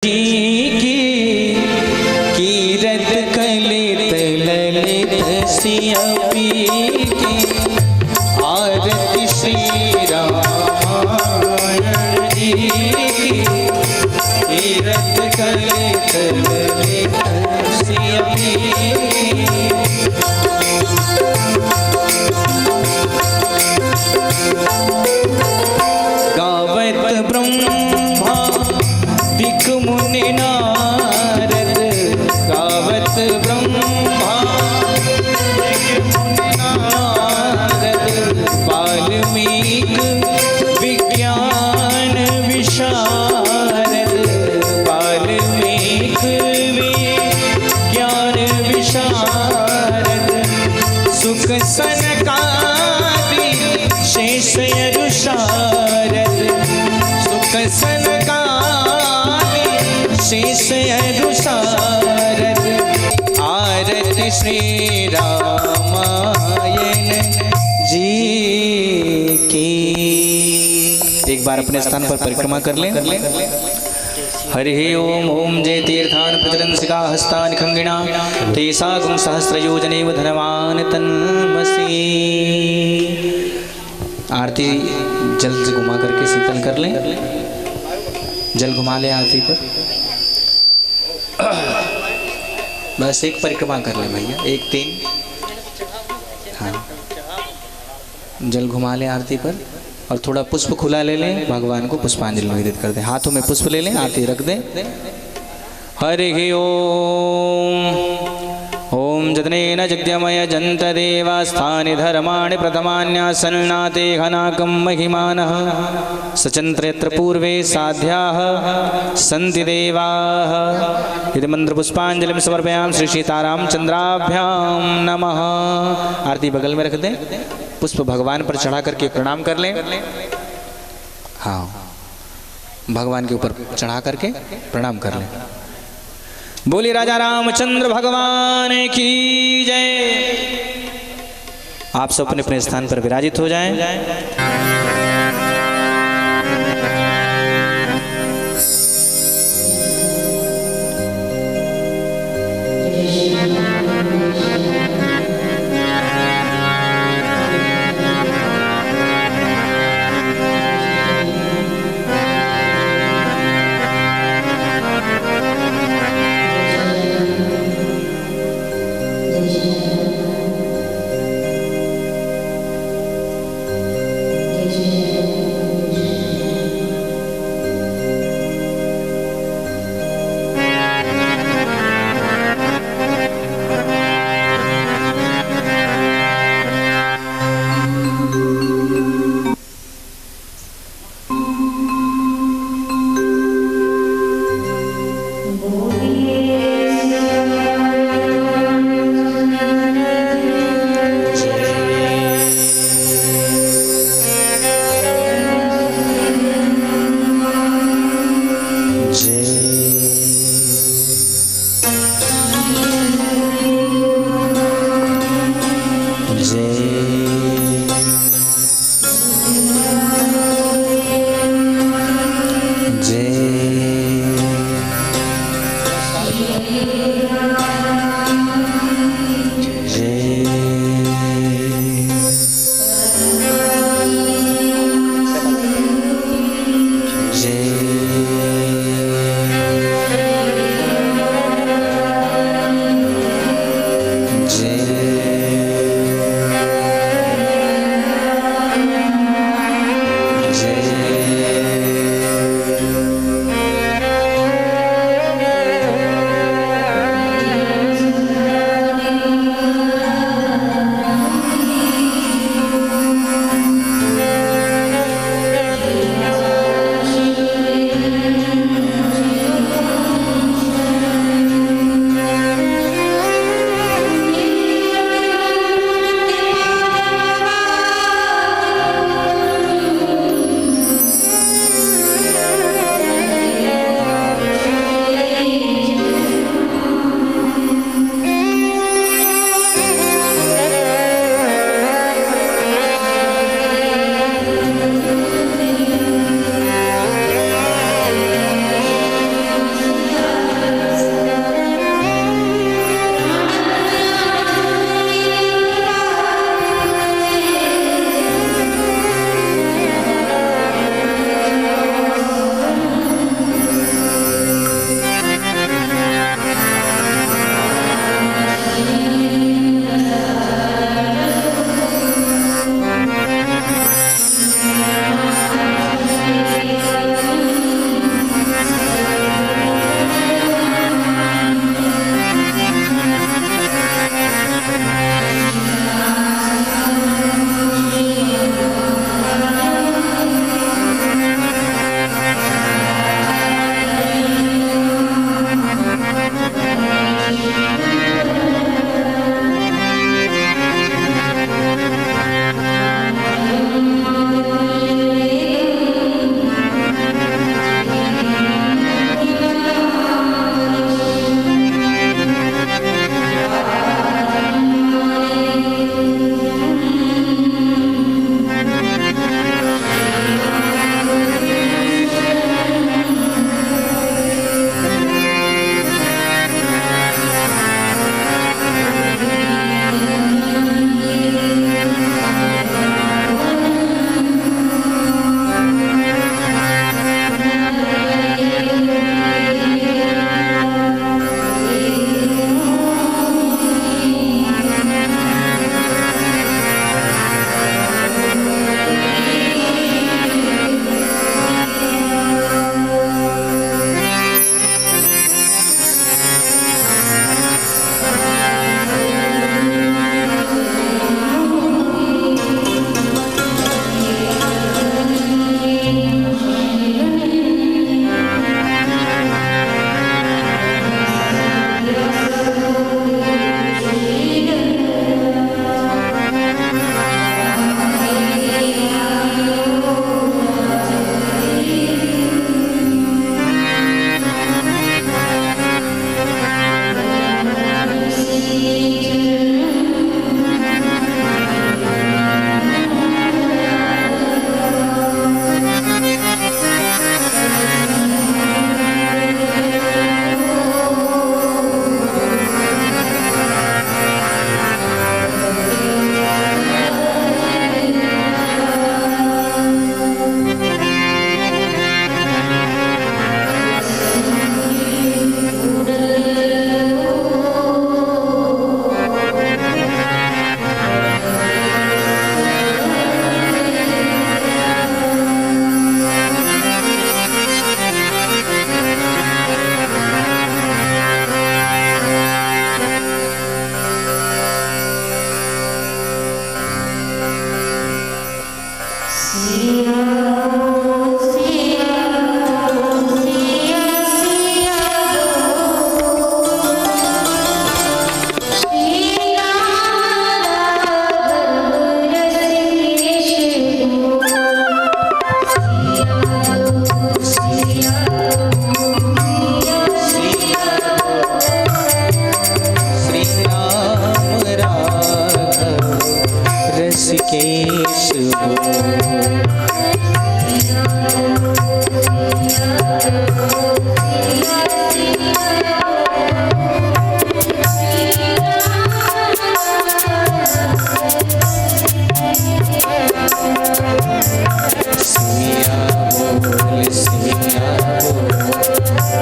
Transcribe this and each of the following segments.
की कीरत कलित ललित सियपी की आरती श्री रामायण जी की कीरत कलित ललित सियपी गावत ब्रह्मा दिक मुनि नारद गावत ब्रह्मा दिक मुनि नारद वाल्मीकि विज्ञान विशारद वाल्मीकि विज्ञान विशारद सुख सनकादि शेष यदुशारद सुख सनकादि शेष यदुशारद आरती श्री रामायण जी की। एक बार अपने स्थान पर परिक्रमा कर लें। हरि ओम ओम जय तीर्थान प्रचलन सिका हस्तान खंगिणा तेसागुं सहस्रयोजनेव धनवान तन्मसि। आरती जल से घुमा करके शीतल कर लें। जल घुमा ले आरती पर। बस एक परिक्रमा कर लें भैया, एक तीन। हाँ, जल घुमा लें आरती पर और थोड़ा पुष्प खुला ले लें। भगवान को पुष्पांजलि निवेदित कर दें। हाथों में पुष्प ले लें, आरती रख दें। हरि ओम ओम जतनेन जगद्यमय जन्त देवास्थानि धर्माणि प्रथमान्यासन्नाते घनाकं महिमानः सचन्त्रयत्र पूर्वे साध्याः सन्ति देवाः। यदि मंत्र पुष्पांजलिं समर्पयामि श्री सीतारामचंद्राभ्यां नमः। आरती बगल में रख दें। पुष्प भगवान पर चढ़ा करके प्रणाम कर लें। हाँ, भगवान के ऊपर चढ़ा करके प्रणाम कर लें। बोली राजा रामचंद्र भगवान की जय। आप सब अपने अपने स्थान पर विराजित हो जाएं।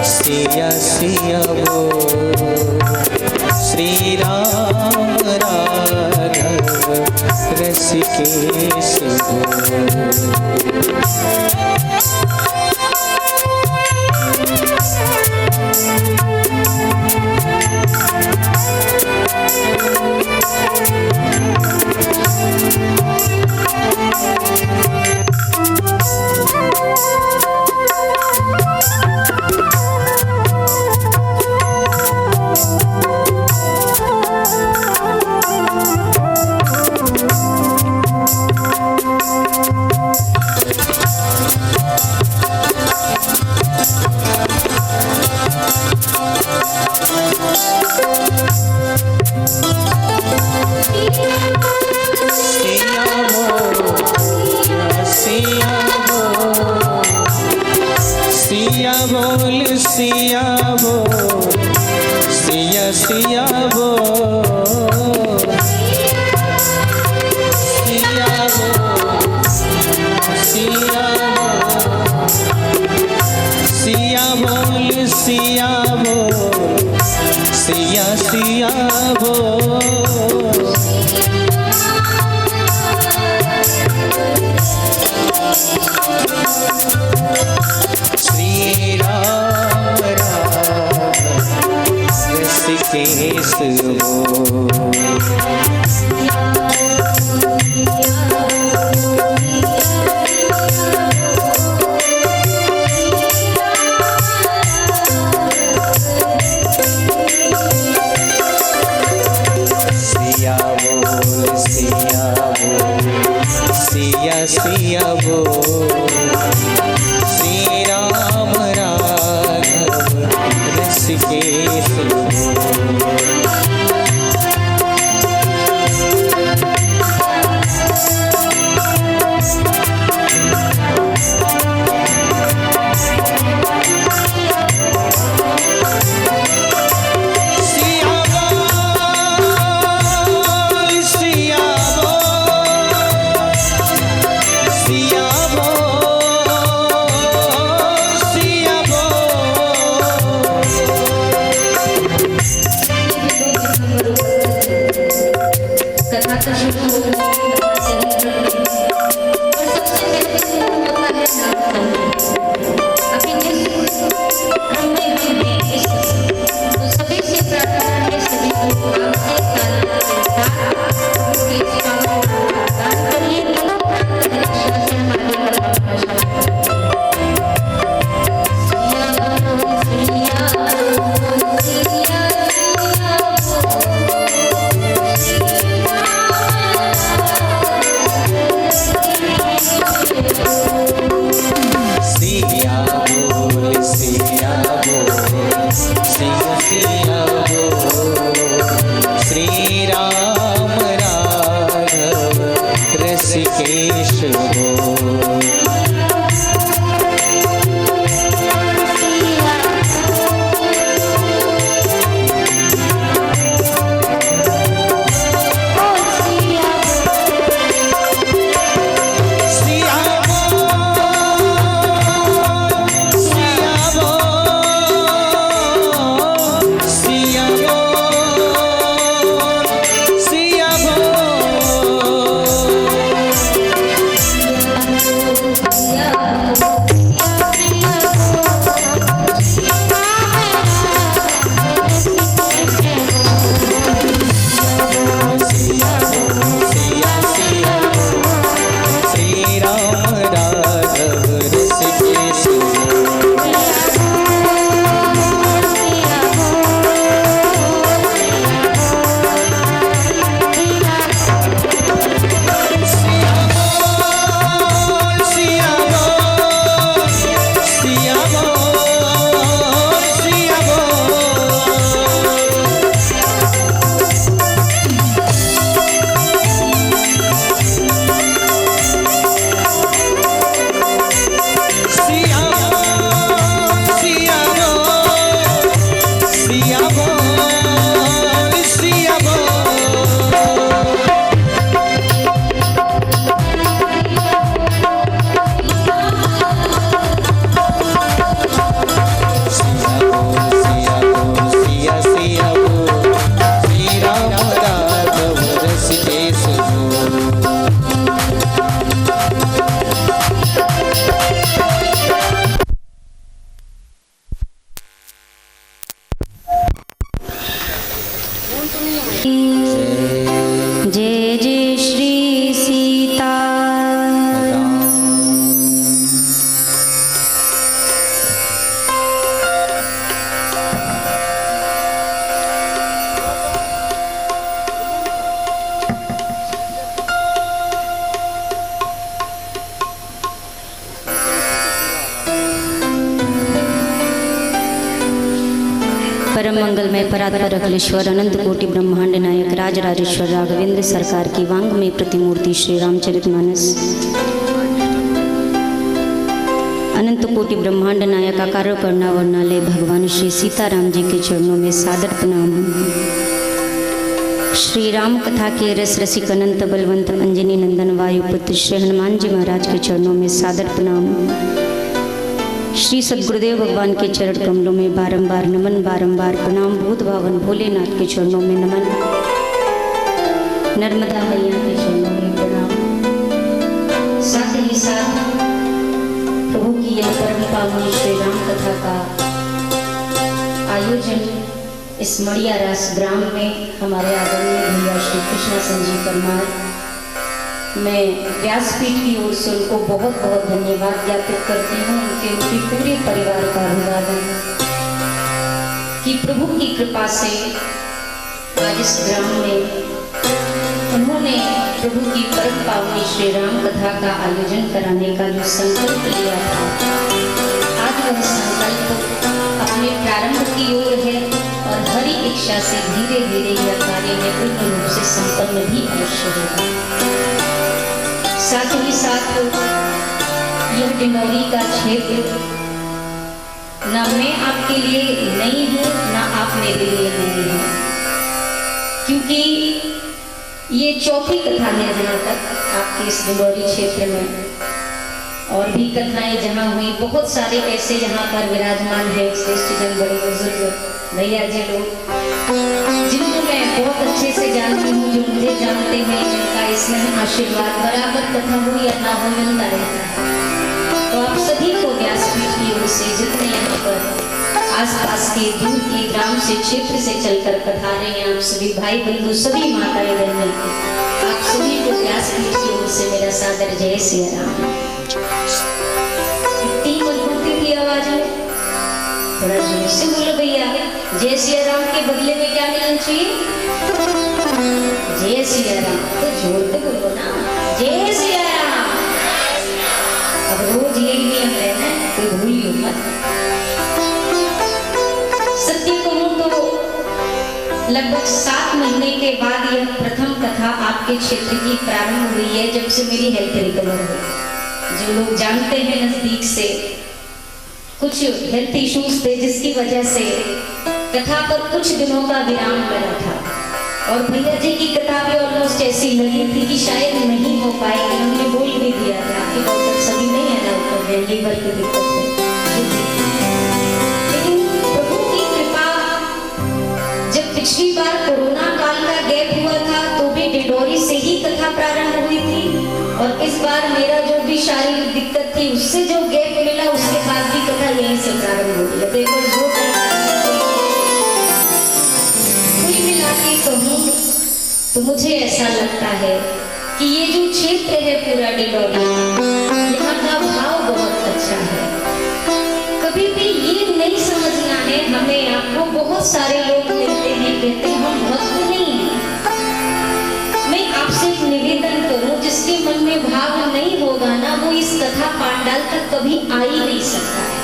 सिया सिया बोल श्री राम राघव रसिकेश सिया बोल सिया बोल सिया सिया बोल सिया बोल सिया बोल सिया बोल सिया सिया बोल श्री राम रसिकेश सिया बोल सिया बोल सिया सिया बोल श्री राम राघव रसिकेश ऋषिकेश सिया जय जय श्री सीता परम मंगलमय परात्पर अखिलेश्वर अनंत कोटि ब्रह्मांड नायक राज राजेश्वर राघवेंद्र सरकार की वांग में प्रतिमूर्ति श्री रामचरितमानस अनंत कोटि ब्रह्मांड नायक आकार करना वर्णालय भगवान श्री सीताराम जी के चरणों में सादर प्रणाम। श्री राम कथा के रस रसिक अनंत बलवंत अंजनी नंदन वायुपुत्र श्री हनुमान जी महाराज के चरणों में सादर प्रणाम। श्री सद्गुरुदेव भगवान के चरण कमलों में बारंबार नमन, बारंबार प्रणाम। भूत भावन भोलेनाथ के चरणों में नमन, नर्मदा मैया के चरणों में प्रणाम। साथ ही साथ प्रभु की यह परम पावन श्री राम कथा का आयोजन इस मड़िया रास ग्राम में हमारे आदरणीय भैया श्री कृष्णा संजीव परमार, मैं व्यासपीठ की ओर से उनको बहुत बहुत धन्यवाद ज्ञापित करती हूँ। उनके पूरे परिवार का अभिवादन कि प्रभु की कृपा से आज इस ग्राम में उन्होंने प्रभु की परम पावनी श्री राम कथा का आयोजन कराने का जो संकल्प लिया था, आज वह संकल्प अपने प्रारंभ की ओर है और हरि इच्छा से धीरे धीरे यह कार्य में पूर्ण रूप से संपन्न भी अवश्य होगा। साथ ही साथ यह डिंडौरी का क्षेत्र ना मैं आपके लिए नई हूँ ना आप मेरे लिए नई हैं, क्योंकि ये चौथी कथा है जहाँ तक आपके इस डिंडौरी क्षेत्र में, और भी कथाएं जहाँ हुई बहुत सारे ऐसे यहाँ पर विराजमान है श्रेष्ठ जन, बड़े बुजुर्ग भैया जी लोग जिनको मैं बहुत अच्छे से जानती हूँ, जो मुझे जानते हैं, जिनका इसमें आशीर्वाद बराबर कथा हो या ना हो मिलता रहता है। तो आप सभी को व्यासपीठ की ओर से जितने यहाँ पर आसपास के दूर के ग्राम से क्षेत्र से चलकर पधारे हैं, आप सभी भाई बंधु, सभी माताएं बहनें, आप सभी को व्यासपीठ की ओर से मेरा सादर जय सिया राम। इतनी मजबूती की आवाज में थोड़ा जोर से बोलो भैया। जय सिया राम के बदले में क्या मिलना चाहिए? जय सिया राम। तो जोर के बोलो ना, जय सिया राम। अब रोज यही नियम रहना है, कोई भूलियो मत। सत्य कहूं तो लगभग 7 महीने के बाद यह प्रथम कथा आपके क्षेत्र की प्रारंभ हुई है, जब से मेरी हेल्थ रिकवर हुई। जो लोग जानते हैं नजदीक से, कुछ हेल्थ इश्यूज थे जिसकी वजह से कथा पर कुछ दिनों का विराम लगा था, और भैया जी की कथा भी ऑलमोस्ट ऐसी लगी थी कि शायद नहीं हो पाएगी। हमने बोल भी दिया था कि डॉक्टर सभी नहीं अलाउ कर रहे, लीवर की दिक्कत है। लेकिन प्रभु की कृपा, जब पिछली बार कोरोना काल का गैप हुआ था तो भी डिंडौरी से ही कथा प्रारंभ हुई थी, और इस बार मेरा जो भी शारीरिक दिक्कत थी उससे जो गैप मिला उसके बाद भी कथा यहीं से प्रारंभ हो गई। तो एक बार जोर कुल मिला के कहूँ तो मुझे ऐसा लगता है कि ये जो क्षेत्र है पूरा डिंडौरी, यहाँ का भाव बहुत अच्छा है। कभी भी ये नहीं समझना है हमें, आपको बहुत सारे लोग मिलते हैं कहते हैं हम भक्त नहीं हैं। मैं आपसे एक निवेदन करूं, जिसके मन में भाव नहीं होगा ना, वो इस कथा पांडाल तक कभी आ ही नहीं सकता है,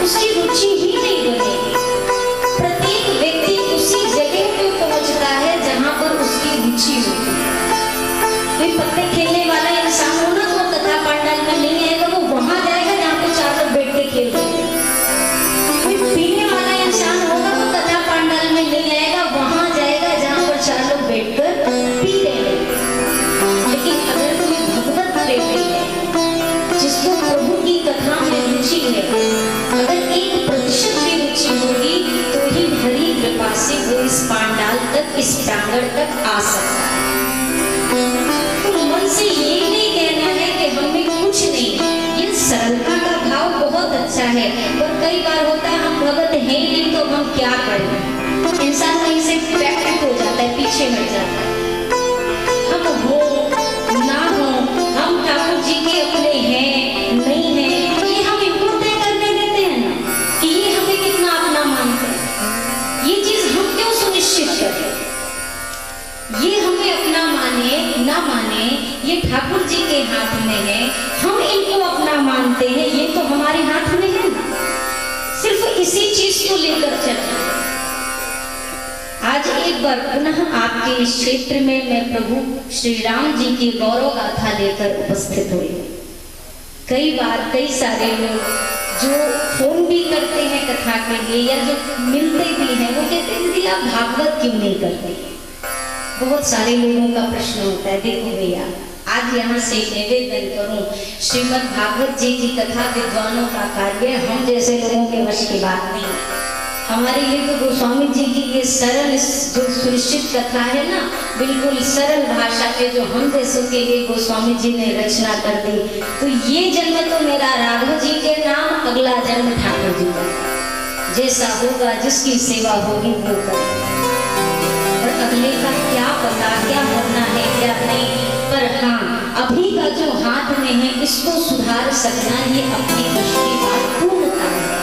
उसकी रुचि ही नहीं बनेगी। प्रत्येक व्यक्ति उसी जगह पे पहुंचता है जहां पर उसकी रुचि होती है। कोई पत्ते खेलने वाला इंसान हो ना, वो कथा पांडाल में नहीं आएगा, वो वहां जाएगा जहाँ पे 4 लोग बैठ के खेल रहे हैं। कोई पीने वाला इंसान होगा, वो कथा पांडाल में नहीं आएगा, वहां जाएगा जहाँ पर 4 लोग बैठकर पी रहे हैं। लेकिन अगर कोई भगवत प्रेमी है, जिसको प्रभु की कथा में रुचि है, अगर 1% भी रुचि होगी तो ही हरि कृपा से वो इस पांडाल तक, इस प्रांगण तक आ सकता है। तो मन से ये नहीं कहना है कि हमें कुछ नहीं, ये सरलता का भाव बहुत अच्छा है। और कई बार होता है हम भगत हैं नहीं तो हम क्या करें, इंसान कहीं से पैक्ट हो जाता है, पीछे ना माने, ये ठाकुर जी के हाथ में है। हम इनको अपना मानते हैं, ये तो हमारे हाथ में है ना। सिर्फ इसी चीज को लेकर चलना। आज एक बार पुनः आपके इस क्षेत्र में मैं प्रभु श्री राम जी की गौरव गाथा लेकर उपस्थित हुई। कई बार कई सारे लोग जो फोन भी करते हैं कथा के लिए या जो मिलते भी हैं, वो कहते हैं दीदी आप भागवत क्यों नहीं करते। बहुत सारे लोगों का प्रश्न होता है। देखो भैया, आज यहाँ से निवेदन करूं, श्रीमद् भागवत जी की कथा विद्वानों का कार्य, हम जैसे लोगों के वश की बात नहीं। हमारे लिए तो गोस्वामी जी की ये सरल जो सुनिश्चित कथा है ना, बिल्कुल सरल भाषा में जो हम जैसों के लिए गोस्वामी जी ने रचना कर दी। तो ये जन्म तो मेरा राघव जी के नाम, अगला जन्म ठाकुर जी का। जैसा होगा जिसकी सेवा होगी वो करेगा, और अगले का क्या पता क्या करना है क्या नहीं। पर हाँ, अभी का जो हाथ में है इसको सुधार सकना, ये अपनी वश की बात पूर्णता है।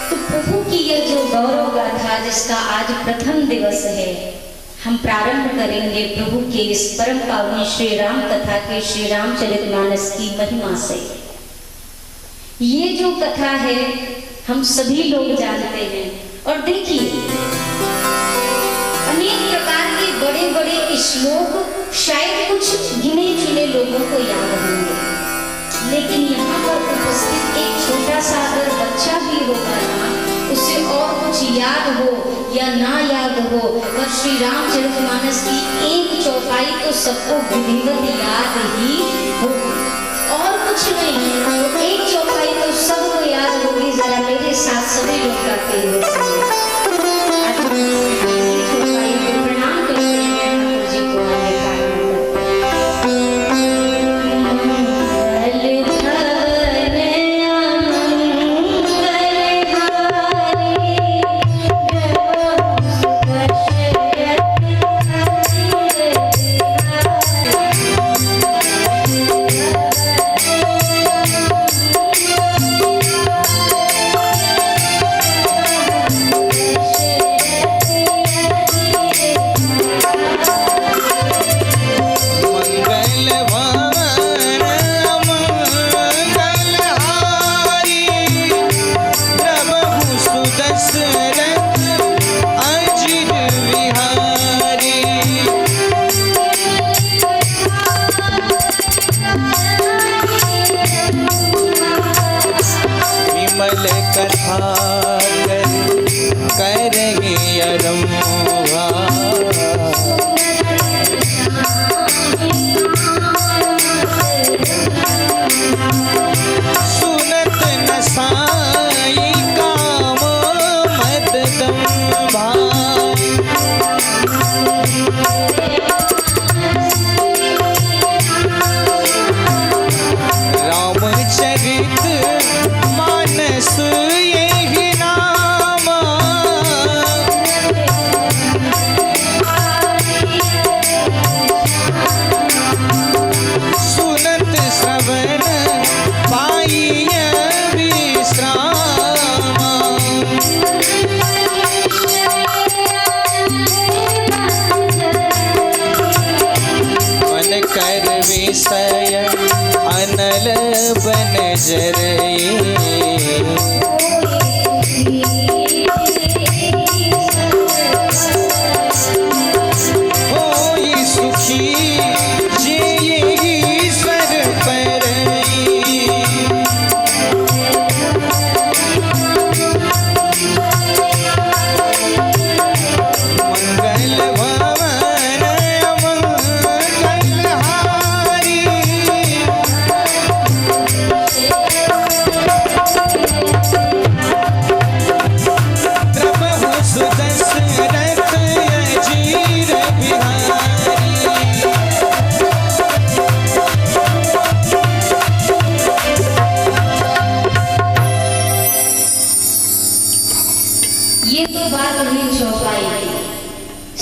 तो प्रभु की यह जो गौरव गाथा जिसका आज प्रथम दिवस है, हम प्रारंभ करेंगे प्रभु के इस परम पावन श्री राम कथा के श्री रामचरितमानस की महिमा से। ये जो कथा है हम सभी लोग जानते हैं, और देखिए अनेक प्रकार के बड़े बड़े श्लोक शायद कुछ गिने चुने लोगों को याद होंगे, लेकिन यहाँ पर उपस्थित एक छोटा सा अगर बच्चा भी होगा ना, उसे और कुछ याद हो या ना याद हो, पर श्री रामचरितमानस की एक चौपाई तो सबको विधिवत याद ही होगी, और कुछ नहीं। तो एक चौपाई तो सबको याद होगी। जरा मेरे साथ सभी लोग गाते हुए चौपाई को प्रणाम करते हैं ठाकुर जी को।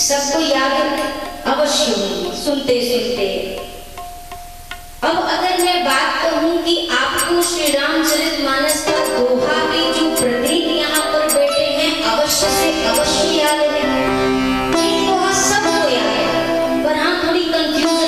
सबको याद अवश्य होगी सुनते सुनते। अब अगर मैं बात कहूं कि आपको श्री रामचरितमानस का दोहा भी जो प्रतीक यहाँ पर बैठे हैं अवश्य से अवश्य याद है। दोहा सबको याद है, पर हाँ थोड़ी कंफ्यूज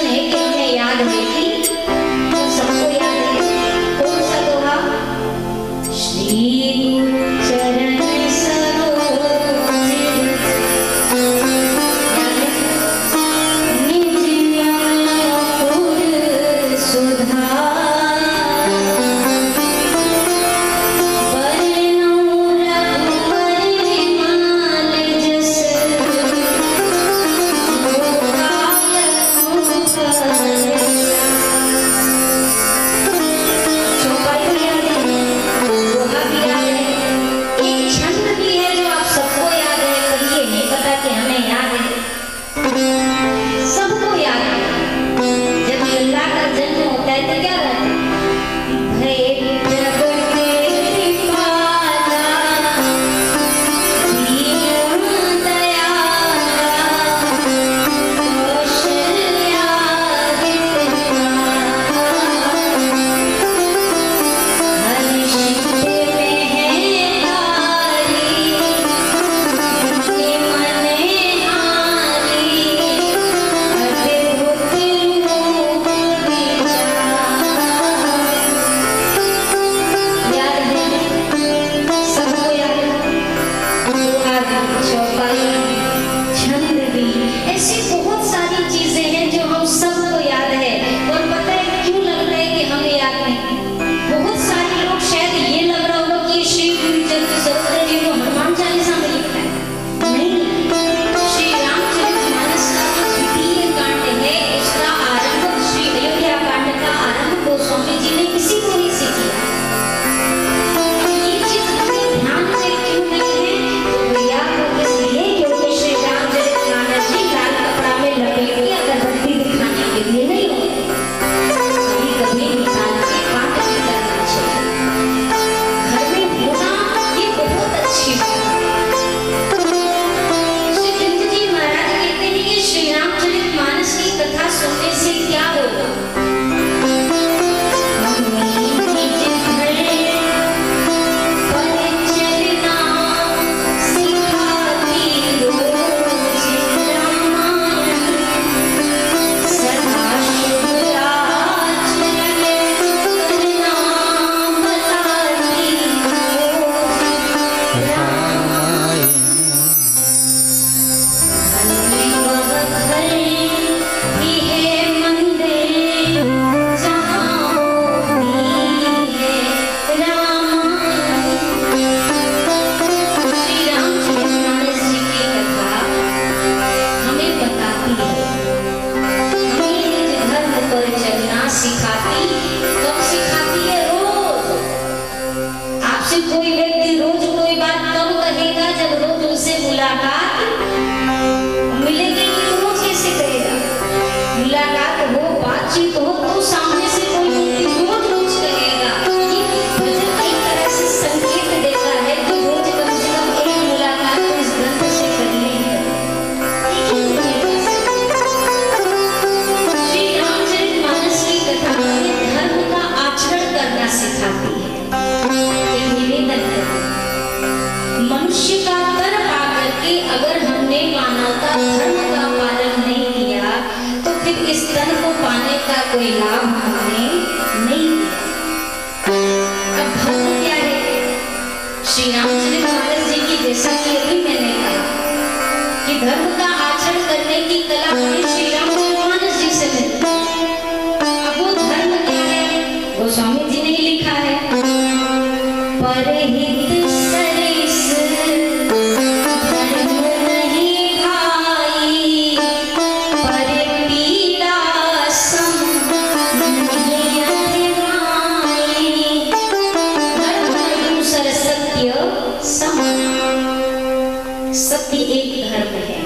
भी, चौपाई भी, छंद भी, ऐसी बहुत सारी चीजें हैं जो हम सबको याद है। और पता है क्यों लग रहा है कि हमें याद नहीं? बहुत सारे लोग शायद ये लग रहा होगा कि श्री गुरु चरित्र सरोवर जी को हनुमान चालीसा में लिखा है। नहीं, श्री रामचरितमानस का जो द्वितीय कांड है उसका आरंभ, श्री अयोध्या कांड का आरंभ गोस्वामी जी ने इसी को ही से किया। ये चीज हमें ध्यान में क्यों नहीं है? तो भैया इसलिए क्योंकि श्री रामचरितमानस जी लाल कपड़ा में लपेट के अगरबत्ती दिखाने के लिए नहीं होते, कभी कभी इंसान के पाठ भी करना चाहिए। घर में होना ये बहुत अच्छी बात है। श्री कृष्ण जी महाराज कहते हैं कि श्री रामचरितमानस की कथा सुनने से क्या होगा? कोई व्यक्ति रोज कोई बात कब कहेगा? जब रोज उनसे मुलाकात मिलेगी। रोज कैसे कहेगा? मुलाकात हो, बातचीत हो तो सामने से कोई व्यक्ति रोज रोज कहेगा। ये भजन एक तरह से संकेत देता है कि रोज कम से कम एक मुलाकात तो इस ग्रंथ से करनी है। श्री रामचरितमानस की कथा हमें धर्म का आचरण करना सिखाती है। मनुष्य का तन आकर के अगर हमने मानवता धर्म का पालन नहीं किया तो फिर इस तन को पाने का कोई लाभ हमने नहीं दिया। अब धर्म क्या है? श्री रामचरितमानस जी की, जैसा कि अभी मैंने कहा कि धर्म का आचरण करने की कला हमें श्री रामचरितमानस जी से मिलती है। अब वो धर्म क्या है? गोस्वामी जी ने लिखा है, परहित सरिस धर्म नहीं भाई, पर पीला सम नहीं अभिमानी। धर्म अनुसार सत्य सम, सत्य एक धर्म है।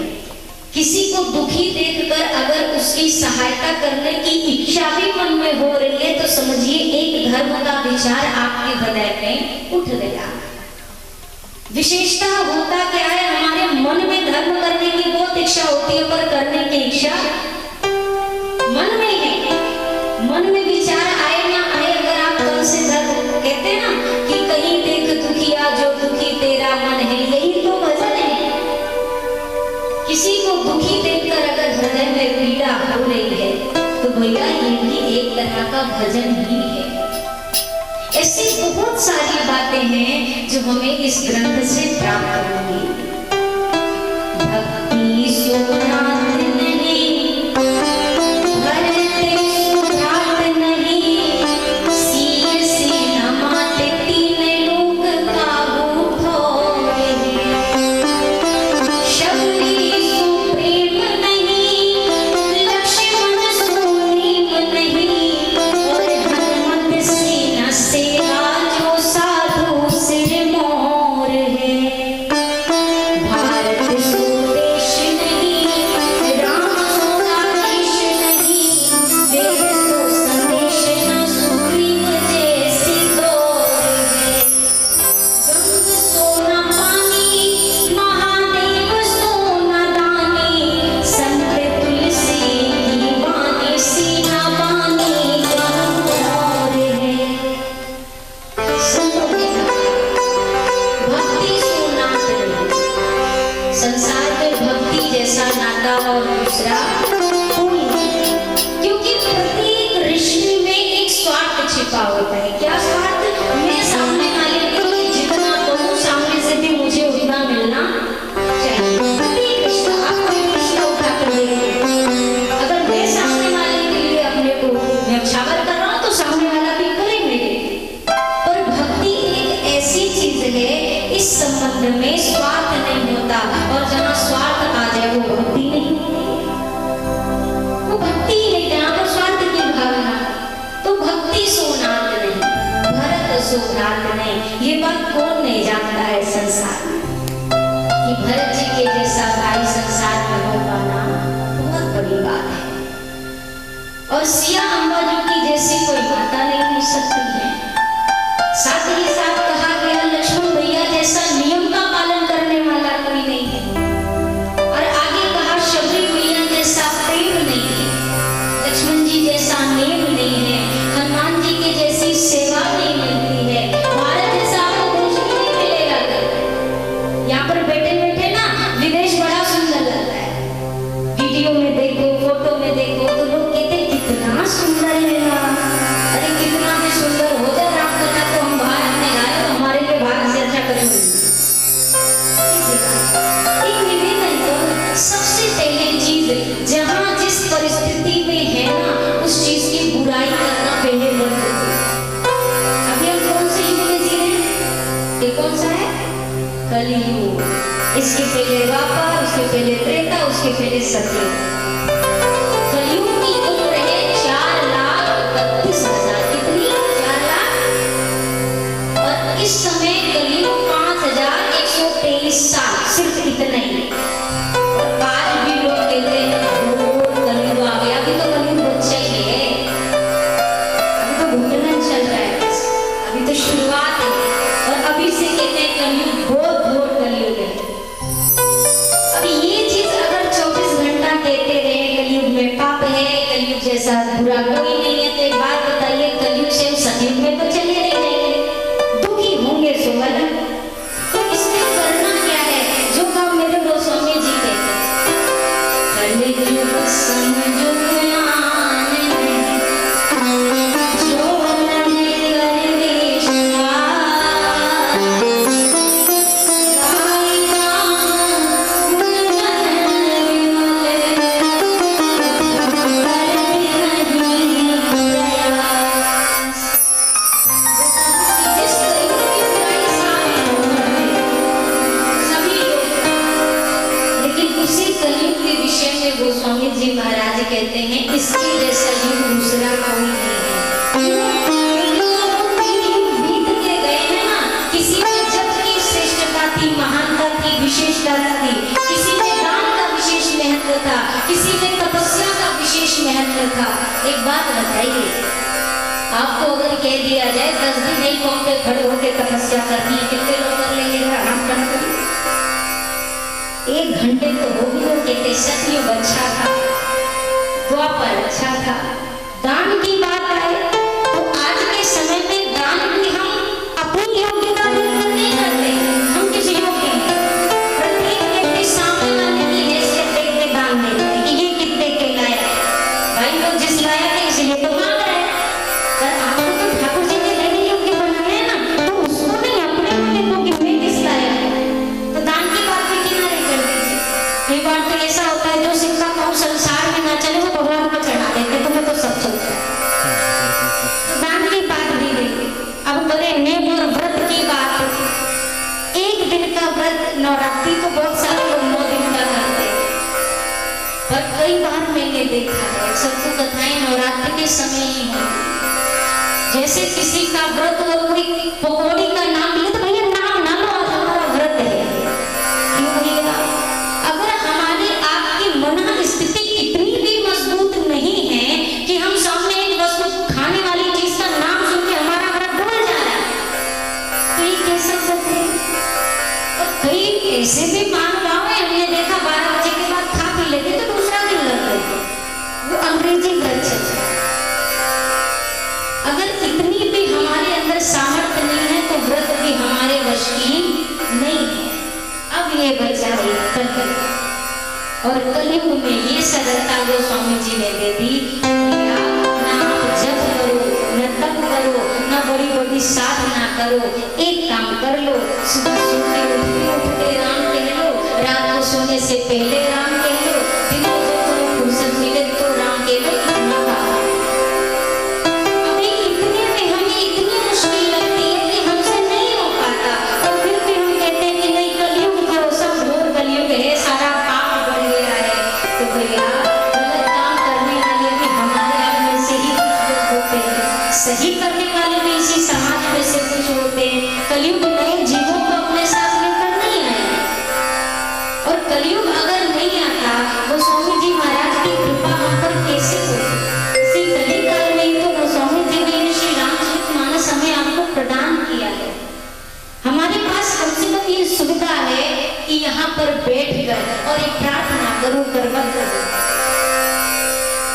किसी को दुखी देखकर अगर उसकी सहायता करने की इच्छा भी मन में हो रही है तो समझिए एक धर्म का विचार आपके हृदय में उठ गया। विशेषता होता क्या है? हमारे मन में धर्म करने की बहुत इच्छा होती है पर करने की इच्छा मन में है। मन में विचार आए ना आए, अगर आप कल से धर्म कहते हैं ना कि कहीं देख दुखिया जो दुखी तेरा मन है, यही तो भजन है। किसी को दुखी देखकर अगर हृदय में पीड़ा हो रही है तो भैया ये भी एक तरह का भजन ही है। ऐसी बहुत सारी बातें हैं जो हमें इस ग्रंथ से प्राप्त होंगी। भक्ति सुनात नहीं, भरते सुनात नहीं, सीय से नमाते तीन लोग काबू ठोरे। शबरी सुप्रेम नहीं, लक्ष्मण सुप्रेम नहीं, और हनुमत सेना सेवा जो साधु सिर मोर है। भारत स्वदेश नहीं, राम सोना देश नहीं, वेद सो संदेश न सुग्रीव जैसी दौर है। गंग सोना पानी, महादेव सोना दानी, संत तुलसी की वाणी, सीना बानी गंगौर है। भक्ति सुनात नहीं, संसार में भक्ति जैसा नाता और दूसरा कोई नहीं। क्योंकि प्रत्येक रिश्ते में एक स्वार्थ छिपा होता है। क्या स्वार्थ? मैं सामने वाले के लिए जितना कहूँ सामने से भी मुझे उतना मिलना निस्वार्थ नहीं होता, और जहाँ स्वार्थ आ जाए वो भक्ति नहीं, वो भक्ति ही नहीं। जहाँ पर स्वार्थ की भावना, तो भक्ति सोनाथ नहीं, भरत सोनाथ नहीं। ये बात कौन नहीं जानता है संसार में कि भरत जी के जैसा भाई संसार में हो पाना बहुत बड़ी बात है। और सिया अम्बा जी की जैसी कोई माता नहीं हो सकती है। साथ ही साथ कहा गया लक्ष्मण भैया जैसा नियम का पालन करने वाला कोई नहीं है। और आगे कहा शबरी भैया जैसा प्रेम नहीं है, लक्ष्मण जी जैसा नेम नहीं है, हनुमान जी की जैसी सेवा नहीं मिलती है, भारत जैसा आपको देश में नहीं मिलेगा। यहाँ पर बैठे बैठे ना विदेश बड़ा सुंदर लगता है, वीडियो में देखो, फोटो में देखो तो लोग कहते कितना सुंदर है ना। अरे कितना भी सुंदर हो जाए राम कथा तो हम भारत में आए तो हमारे लिए भारत से अच्छा करेंगे। एक निवेदन करो, सबसे पहले चीज जहाँ जिस परिस्थिति में है ना उस चीज की बुराई करना पहले बंद करो। अभी हम कौन से युग में जी रहे हैं? ये कौन सा है? कलियुग। इसके पहले द्वापर, उसके पहले त्रेता, उसके पहले सतयुग। कलियुग की उम्र है 4,32,000। कितनी? 4 लाख। और इस समय कलियुग 5,123 साल, सिर्फ इतना ही। और आज भी लोग कहते हैं कलियुग आ गया। अभी तो कलियुग बच्चा ही है, अभी तो घुटना चल रहा है, अभी तो शुरुआत है। और अभी से कहते हैं कलियुग बहुत बहुत कलियुग है। अभी ये चीज अगर 24 घंटा कहते रहे कलियुग में पाप है, कलियुग जैसा बुरा कोई नहीं है, तो एक बात बताइए कलियुग से सतयुग में तो चले नहीं जाएंगे, दुखी होंगे सो अलग। तो इसमें करना क्या है? जो काम मेरे गोस्वामी जी कहते हैं, कलियुग समझो आने में, जो नहीं करे विश्वास, गाई नाम गुण जन विमले, नहीं प्रयास। जिस कलियुग की बुराई सारी सभी लोग, लेकिन उसी कलियुग के विषय में गोस्वामी जी महाराज कहते हैं इसके जैसा युग दूसरा कोई नहीं है। क्यों? क्योंकि लोग बीत के गए हैं ना, किसी में जप की श्रेष्ठता थी, महानता थी, विशेषता थी, किसी में दान का विशेष महत्व था, किसी में तपस्या का विशेष महत्व था। एक बात बताइए, आपको अगर कह दिया जाए 10 दिन एक कौम पे खड़े होकर तपस्या करनी है, कितने लोग कर लेंगे? आराम करना करिए। 1 घंटे तो होगी। वो कहते सतयुग अच्छा था, द्वापर अच्छा था। दान की बात आए तो आज के समय में दान भी हम अपनी योग्यता देखकर नहीं करते, हम किसी योग्य हैं। प्रत्येक व्यक्ति सामने वाले की हैसियत देख के दान देते हैं कि ये कितने के लायक है। भाई लोग जिस लायक है इसलिए तो मांग रहे हैं। पर आपको तो ठाकुर जी ने लेने योग्य बनाया है ना, तो उसको नहीं अपने को देखो कि मैं किस लायक हूँ। तो दान की बात भी किनारे कर दीजिए। कई बार तो ऐसा होता है जो सिक्का पाँव संसार में ना चले वो भगवान को चढ़ा देते, तुम्हें तो सब चलता है। तो दान की बात भी देखिए। अब करें नेम और व्रत की बात। 1 दिन का व्रत, नवरात्रि तो बहुत सारे लोग 9 दिन का करते हैं, पर कई बार मैंने देखा है सबको कथाएं नवरात्रि के समय ही होती। जैसे किसी का व्रत और कोई पकौड़ी का नाम ले तो भैया नाम ना लो, आज हमारा व्रत है। क्यों भैया? अगर हमारी आपकी मन स्थिति इतनी भी मजबूत नहीं है कि हम सामने एक वस्तु खाने वाली चीज का नाम सुन के हमारा व्रत डूब जा रहा है, तो ये कैसे व्रत है? और कई ऐसे भी महानुभाव है, हमने देखा 12 बजे के बाद खा पी लेते तो दूसरा दिन लग गए, वो अंग्रेजी व्रत चलता है। अगर इतनी भी हमारे अंदर सामर्थ्य नहीं है तो व्रत भी हमारे वश की नहीं है। अब ये बचा है कलियुग, और कलियुग में ये सदरता गोस्वामी जी ने दे दी, ना आप जप करो, न तप करो, न बड़ी बड़ी साधना करो। एक काम कर लो, सुबह सोते उठते राम कह लो, रात को सोने से पहले राम कह लो, दिन में जब तुम्हें फुर्सत मिले तो राम कह लो। इतना काम अभी इतने में हमें इतनी मुश्किल लगती है कि हमसे नहीं हो पाता, और फिर भी हम कहते हैं कि नहीं कलियुग और कलयुग अगर नहीं आता गोस्वामी जी महाराज की कृपा हम पर कैसे होती। इसी कलिकाल में तो गोस्वामी जी ने श्री रामचरितमानस हमें आपको प्रदान किया है। हमारे पास कम से कम ये सुविधा है कि यहाँ पर बैठकर और एक प्रार्थना करो, करवत करो।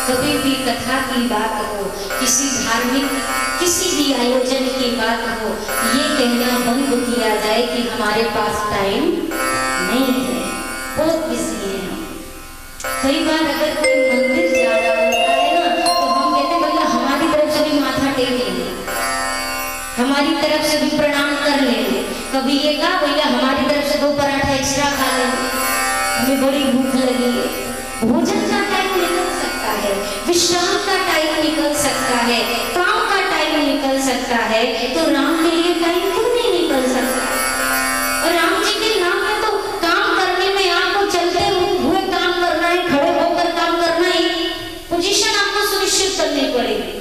कभी भी कथा की बात हो, किसी धार्मिक किसी भी आयोजन की बात हो, ये कहना बंद किया जाए कि हमारे पास टाइम नहीं है, बहुत बिजी है हम। कई बार अगर कोई मंदिर जा रहा होता है ना, तो हम कहते हैं भैया हमारी तरफ से भी माथा टेक लेंगे, हमारी तरफ से भी प्रणाम कर लेंगे। कभी ये कहा भैया हमारी तरफ से 2 पराठा एक्स्ट्रा खा लेंगे, हमें बड़ी भूख लगी है। भोजन का टाइम निकल सकता है, विश्राम का टाइम निकल सकता है, काम का टाइम निकल सकता है, तो राम के लिए टाइम क्यों नहीं निकल सकता। और राम जी के नाम में तो काम करने में आपको चलते हुए काम करना है, खड़े होकर काम करना है, पोजीशन आपको सुनिश्चित करनी पड़ेगी।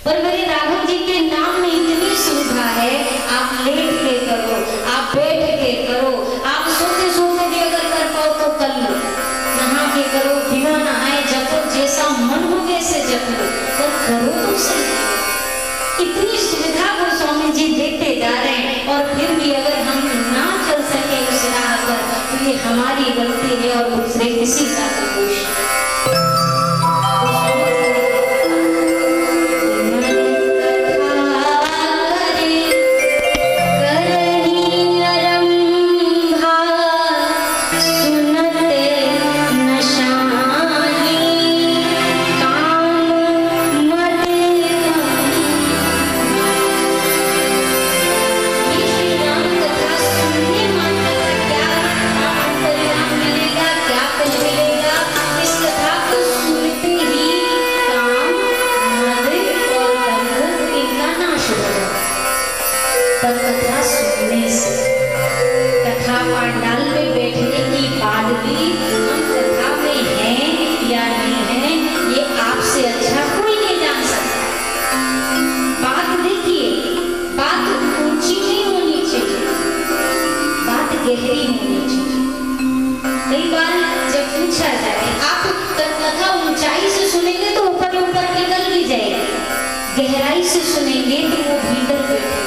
पर मेरे राघव जी के नाम में इतनी सुविधा है, आप लेट के करो, आप बैठ के करो, आप सोते सोते भी अगर कर पाओ तो कर लो, नहा के करो, बिना नहाए जपो, जैसा मन हो वैसे जप लो, पर करो तो सही। इतनी सुविधा गोस्वामी जी देते जा रहे हैं और फिर भी अगर हम ना चल सके उस राह पर तो ये हमारी गलती है और दूसरे किसी का दोष है। गहराई से सुनेंगे तो वो भीतर बैठे।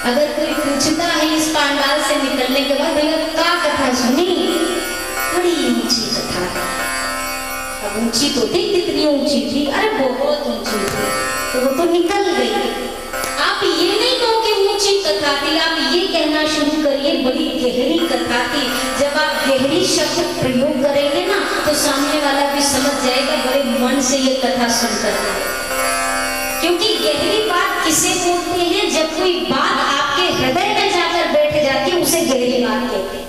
अगर कोई पूछता है इस पांडाल से निकलने के बाद भैया क्या कथा सुनी, बड़ी ऊंची कथा है। अब ऊंची तो थी, कितनी ऊंची थी, अरे बहुत ऊंची थी, तो वो तो निकल गई। आप ये नहीं कहो कि ऊंची कथा थी, आप ये कहना शुरू करिए बड़ी गहरी कथा थी। जब आप गहरी शब्द प्रयोग करेंगे ना तो सामने वाला भी समझ जाएगा बड़े मन से ये कथा सुनकर। क्योंकि गहरी बात किसे बोलते हैं, जब कोई बात आपके हृदय में जाकर बैठ जाती है उसे गहरी बात कहते हैं।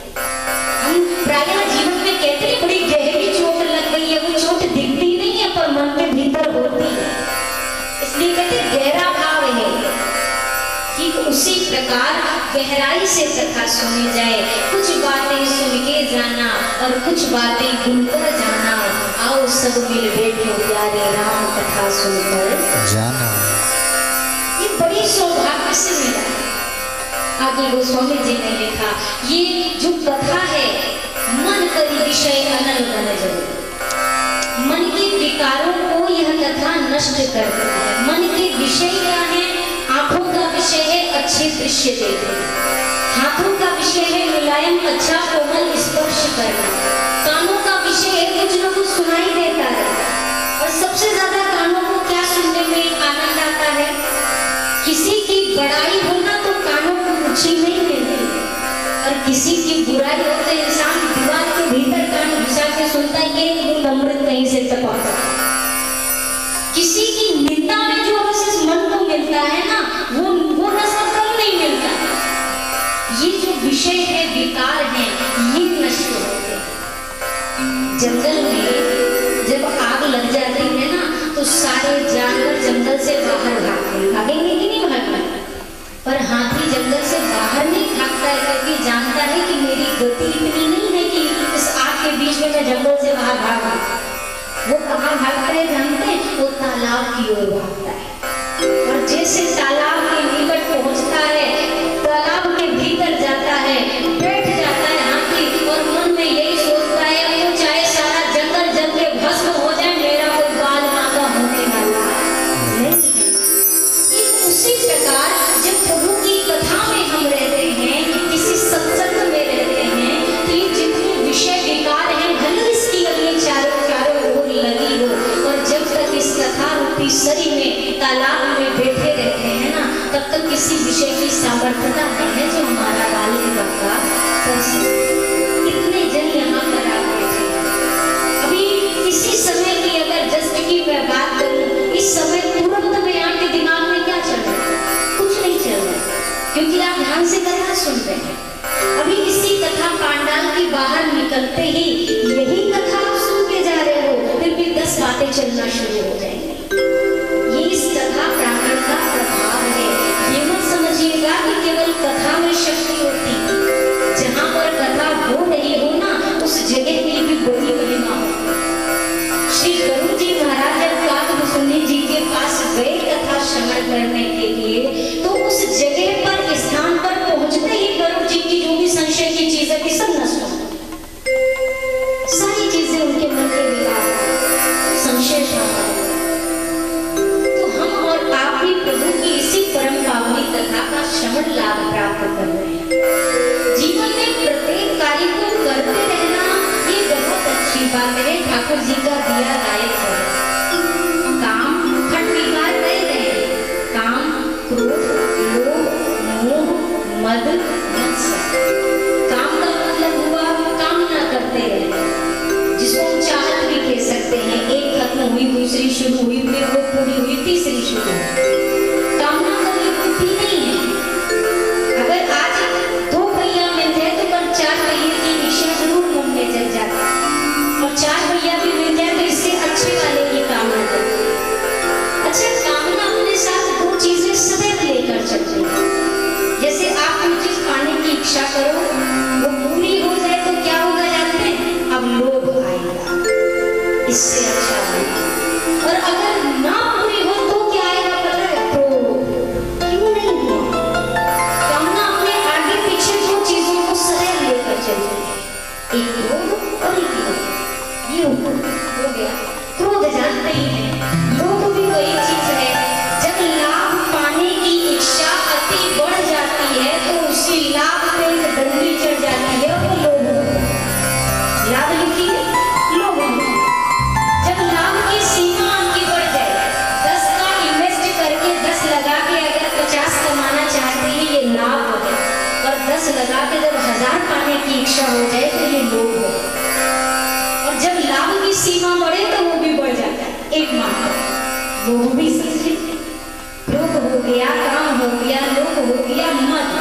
हम प्रायः जीवन में कहते हैं बड़ी गहरी चोट लग गई है, वो चोट दिखती नहीं है पर मन के भीतर होती है, इसलिए कहते गहरा भाव है। ठीक उसी प्रकार गहराई से कथा सुनी जाए, कुछ बातें सुन के जाना और कुछ बातें भूलकर जाना। आओ सब मिल बैठो प्यारे राम कथा सुनकर जाना। ये बड़ी सौभाग्य से मिला। आगे गोस्वामी जी ने लिखा, ये जो कथा है मन करी विषय अनल बन जरूर। मन के विकारों को यह कथा नष्ट करती है। मन के विषय क्या है? आंखों का विषय है अच्छे दृश्य देखना, हाथों का विषय है मुलायम अच्छा कोमल स्पर्श करना, कानों का विषय है कुछ न कुछ सुनाई देता है। और सबसे ज्यादा कानों को क्या सुनने में आनंद आता है? किसी की बड़ाई होना तो कानों को रुचि नहीं मिलती, और किसी की बुराई हो तो इंसान दीवार के भीतर कान घुसा के सुनता है, ये बूंद अमृत कहीं से टपकता। किसी की निंदा में जो रस मन को मिलता है ना, वो रस कल नहीं मिलता। ये जो विषय है, विकार है, ये नष्ट होते हैं। जंगल में जब आग लग जाती है ना तो सारे जानवर जंगल से बाहर भागते हैं। भागेंगे कि नहीं भागना? पर हाथी जंगल से बाहर नहीं भागता है, क्योंकि जानता है कि मेरी गति इतनी नहीं है कि इस आग के बीच में मैं जंगल से बाहर भागूं। वो कहाँ भागता है जानते हैं? वो तालाब की ओर भागता है, और जैसे तालाब के निकट पहुंचता है, तालाब के भीतर जाता है, बैठ जाता है हाथी, और मन में यही करते ही यही कथा आप सुन के जा रहे हो, फिर भी 10 बातें चलना शुरू हो जाएंगी। ये इस कथा प्रांगण का प्रभाव है। ये मत समझिएगा कि केवल कथा में शक्ति होती, जहां पर कथा हो रही हो ना, उस जगह की भी बड़ी महिमा हो। श्री गरुड़ जी महाराज जब काकभूषुंडी जी के पास गए कथा श्रवण करने के लिए, तो उस जगह पर, स्थान पर पहुंचते ही गरुड़ जी की जो भी संशय की चीजें थी सब नष्ट हो, सारी चीजें उनके मन के विकार, संशय शांत। तो हम और आप भी प्रभु की इसी परम पावनी कथा का श्रवण लाभ प्राप्त कर रहे हैं। जीवन में प्रत्येक कार्य को करते रहना ये बहुत अच्छी बात है। ठाकुर जी का दिया गायक है। काम खंड विकार गए गए, काम क्रोध लोभ मोह मद मत्सर। काम का मतलब हुआ कामना करते रहे, जिसको हम चाहत भी कह सकते हैं। एक खत्म हुई, दूसरी शुरू हुई, फिर वो पूरी हुई, तीसरी शुरू हुई। कामना कभी होती नहीं है। अगर आज 2 पहिया मिल जाए तो कल 4 पहिए की इच्छा जरूर मन में जग जाती है, और 4 पहिया भी मिल जाए तो इससे अच्छे वाले की कामना करती है। अच्छा, कामना अपने साथ 2 चीजें सदैव लेकर चलती है। जैसे आप कोई चीज पाने की इच्छा करो, वो पूरी हो जाए तो क्या होगा जानते हैं? अब लोभ आएगा, इससे अच्छा है। और अगर ना पूरी हो तो क्या आएगा पता है? क्रोध। क्यों नहीं हुआ? कामना अपने आगे पीछे 2 चीजों को सदैव लेकर चलती है, एक क्रोध और एक लोभ। ये हो गया। क्रोध जानते ही हैं, लोभ भी वही चीज है। जब लाभ पाने की इच्छा अति बढ़ जाती है तो उसी लाभ पे एक डंडी चढ़ जाती है, वो लोभ। लाभ लिखिए, लोभ। जब लाभ की सीमा आपकी बढ़ जाए, 10 का इन्वेस्ट करके 10 लगा के अगर 50 कमाना चाहते हैं, ये लाभ हो गया। और 10 लगा के जब 1000 पाने की इच्छा हो जाए तो ये लोभ हो। और जब लाभ की सीमा बढ़े तो वो भी बढ़ जाता है, एक मात्र लोभ भी समझे। क्रोध हो गया, काम हो गया, लोभ हो गया, मद,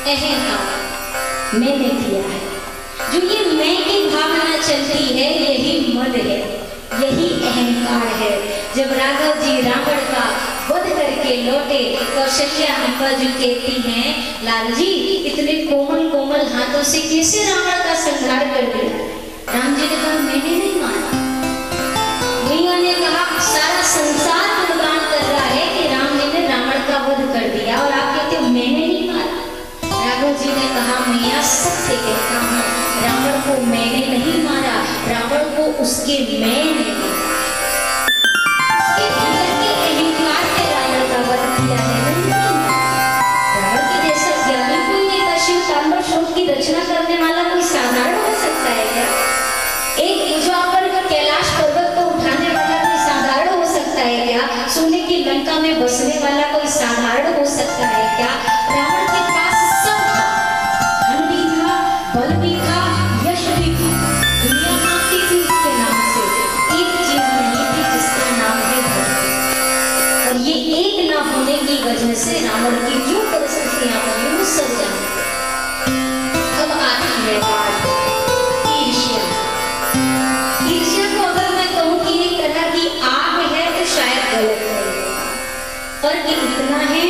अहंकार, मैंने किया है। जो ये मैं की भावना चलती है, यही मद है, यही अहंकार है। जब राघव जी रावण का वध करके लौटे, कौशल्या अम्बा जी कहती हैं, लाल जी इतने कोमल कोमल हाथों से कैसे रावण का संहार कर दिया? राम जी ने कहा, मैंने नहीं मारा। भैया ने कहा, सारा संसार गुणगान कर रहा है कि राम जी ने रावण का वध कर दिया, और आप कहते हो मैंने नहीं मारा। राघव जी ने कहा, मैया सत्य कहता हूँ, रावण को मैंने नहीं मारा, रावण को उसके मैं ने मारा। उसके भीतर के अहंकार पे रावण का वध किया है। रावण के जैसा ज्ञानी कोई नहीं था। शिव तांडव श्लोक की रचना करने वाला कोई साधारण हो सकता है क्या? एक ऊंचा पर कैलाश पर्वत को उठाने वाला कोई साधारण हो सकता है क्या? सोने की लंका में बसने वाला कोई साधारण हो सकता है क्या? रावण के पास सब था, धन भी था, बल भी था, यश भी था, दुनिया मांगती थी उसके नाम से। एक चीज नहीं थी जिसका नाम है धन। और ये एक ना होने की वजह से रावण की जो परिस्थितियां बनी वो सब जानते। अब आती है बात ईर्ष्या। ईर्ष्या को अगर मैं कहूँ कि एक तरह की आग है तो शायद गलत नहीं, पर ये इतना है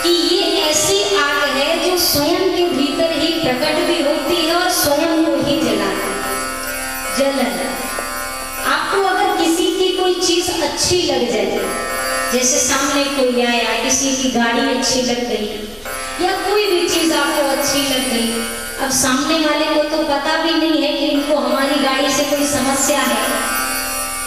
कि ये ऐसी आग है जो स्वयं के भीतर ही प्रकट भी होती है और स्वयं को ही जलाती है। जलन। आपको अगर किसी की कोई चीज अच्छी लग जाए, जैसे सामने कोई आया, किसी की गाड़ी अच्छी लग गई, या कोई भी चीज आपको अच्छी लग गई, अब सामने वाले को तो पता भी नहीं है कि इनको हमारी गाड़ी से कोई समस्या है,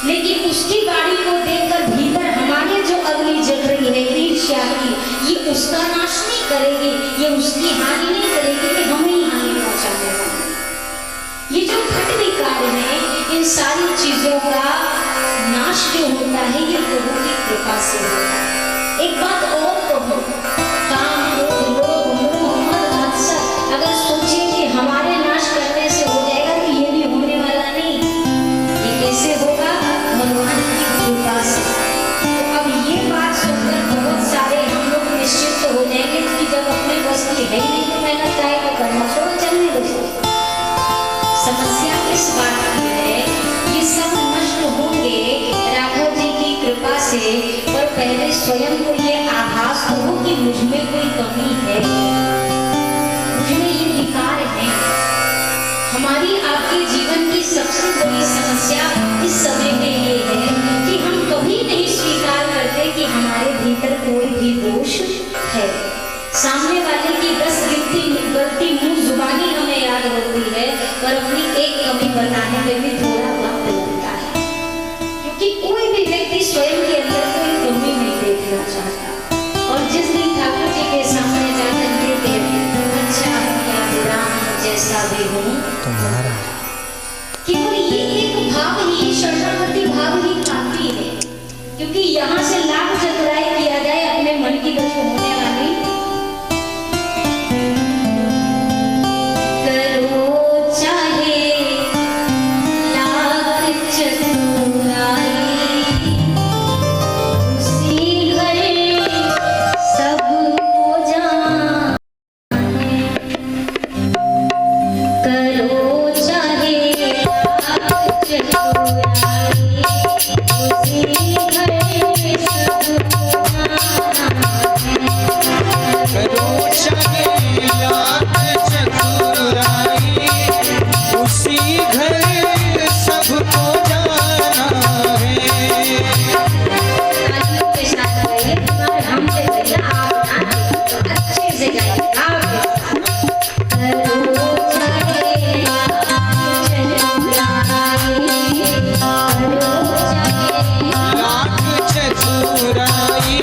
लेकिन उसकी गाड़ी को देखकर भीतर हमारे जो अग्नि जल रही है ईर्ष्या की, ये उसका नाश नहीं करेगी, ये उसकी हानि नहीं करेगी, ये हमें ही हानि पहुंचाने वाली। ये जो खट विकार है, इन सारी चीजों का नाश जो होता है ये प्रभु की कृपा से होता है। एक बात और कहूं, काम क्रोध लोभ मोह मद मत्सर अगर सोचे कि हमारे नाश करने से हो जाएगा तो ये भी होने वाला नहीं। ये कैसे होगा? भगवान की कृपा से। तो अब ये बात सुनकर बहुत सारे हम लोग निश्चित हो जाएंगे कि जब अपने बस की है ही नहीं तो मेहनत काहे को करना, छोड़ो चलने दो। समझ पहले स्वयं को ये आभास हो कि मुझ में कोई कमी है, मुझ में ये विकार है। हमारी आपके जीवन की सबसे बड़ी समस्या इस समय में ये है कि हम कभी नहीं स्वीकार करते कि हमारे भीतर कोई भी दोष है। सामने वाले की 10 गलती मुंह जुबानी हमें याद होती है, पर अपनी एक कमी बताने में भी थोड़ा वक्त लगता है, क्योंकि कोई भी व्यक्ति स्वयं के अंदर कोई कमी नहीं देखना चाहता। और जिस दिन ठाकुर जी के सामने जाकर के कहते अच्छा या बुरा जैसा भी हूँ तुम्हारा, केवल ये एक भाव ही, शरणागति भाव ही काफी है। क्योंकि यहाँ से लाख चतुराई किया जाए अपने मन की बस होने वाली, करो चाहे लाख चतुराई, उसी घर सबको जाने, करो चाहे लाख चतुराई, उसी घर सबको जाना है। करो चाहे लाख चतुराई, उसी घर सबको जाना है। तालियों के साथ गाइए, और हमसे भैया आप गाते तो अच्छे से गाइए, गाओ के साथ। करो चाहे लाख चतुराई, करो चाहे लाख चतुराई,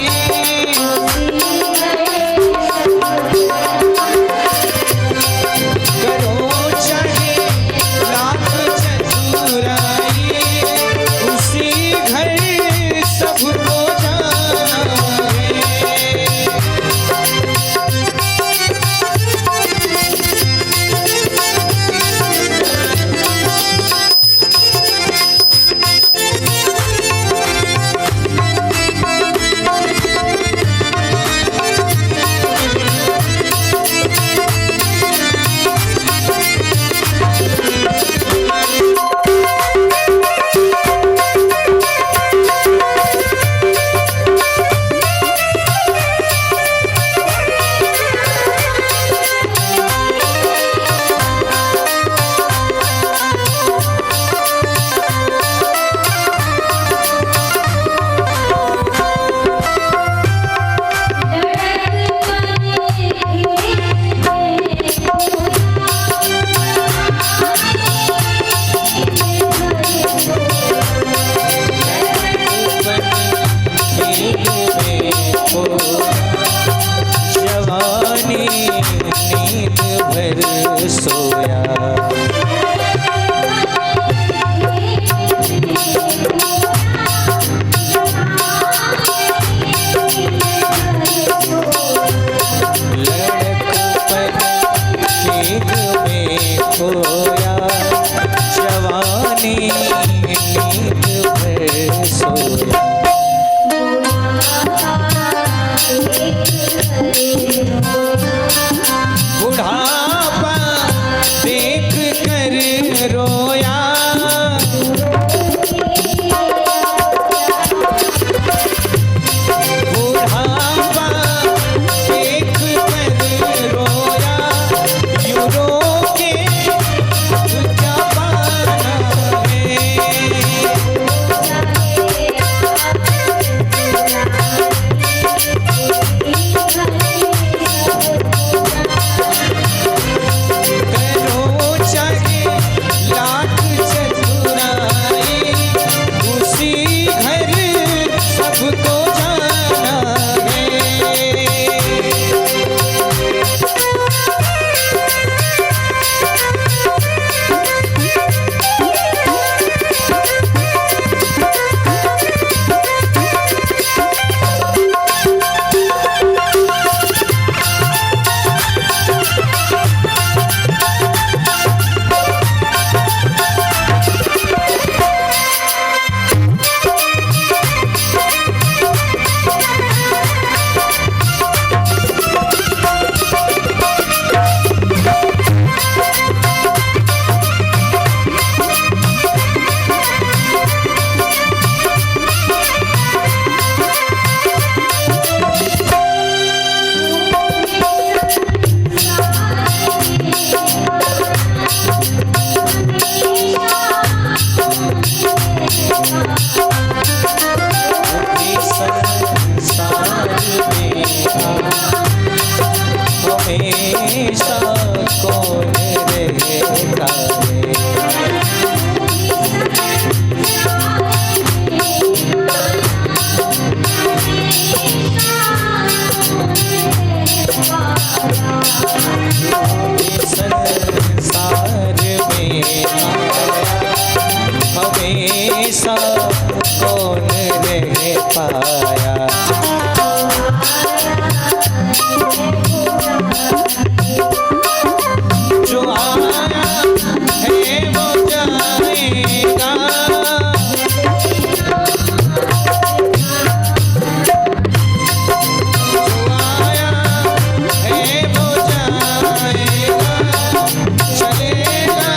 करो चाहे लाख चतुराई, उसी घर सबको जाना है। जवानी नींद भर सोया, लड़कपन खेत में खोया, जवानी नींद भर सोया। बुढ़ापा देख कर रोया, बुढ़ापा देख कर रोया, यूं रो के क्या पाना है। करो चाहे लाख सा कौन रह पाया। जो आया है वो जाएगा, जो आया है वो जाएगा, चलेगा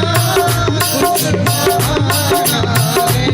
कुछ बहाना है।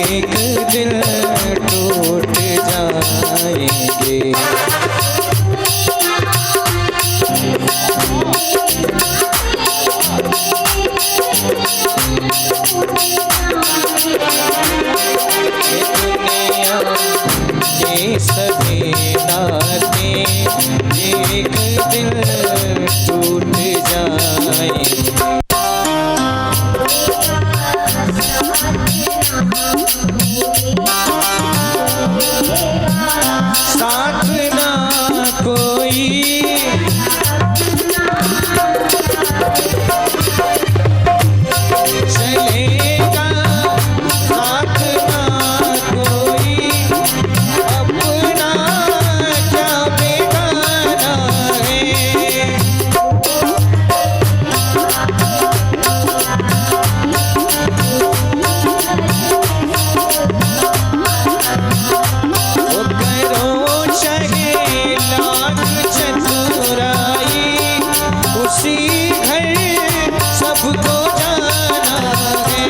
एक दिन टूट जाएंगे। दुनिया के सभी नाते एक दिन टूट जाएंगे। साथ ना कोई चलेगा, साथ ना कोई अपना क्या बेगाना है। उसी घर सबको जाना है।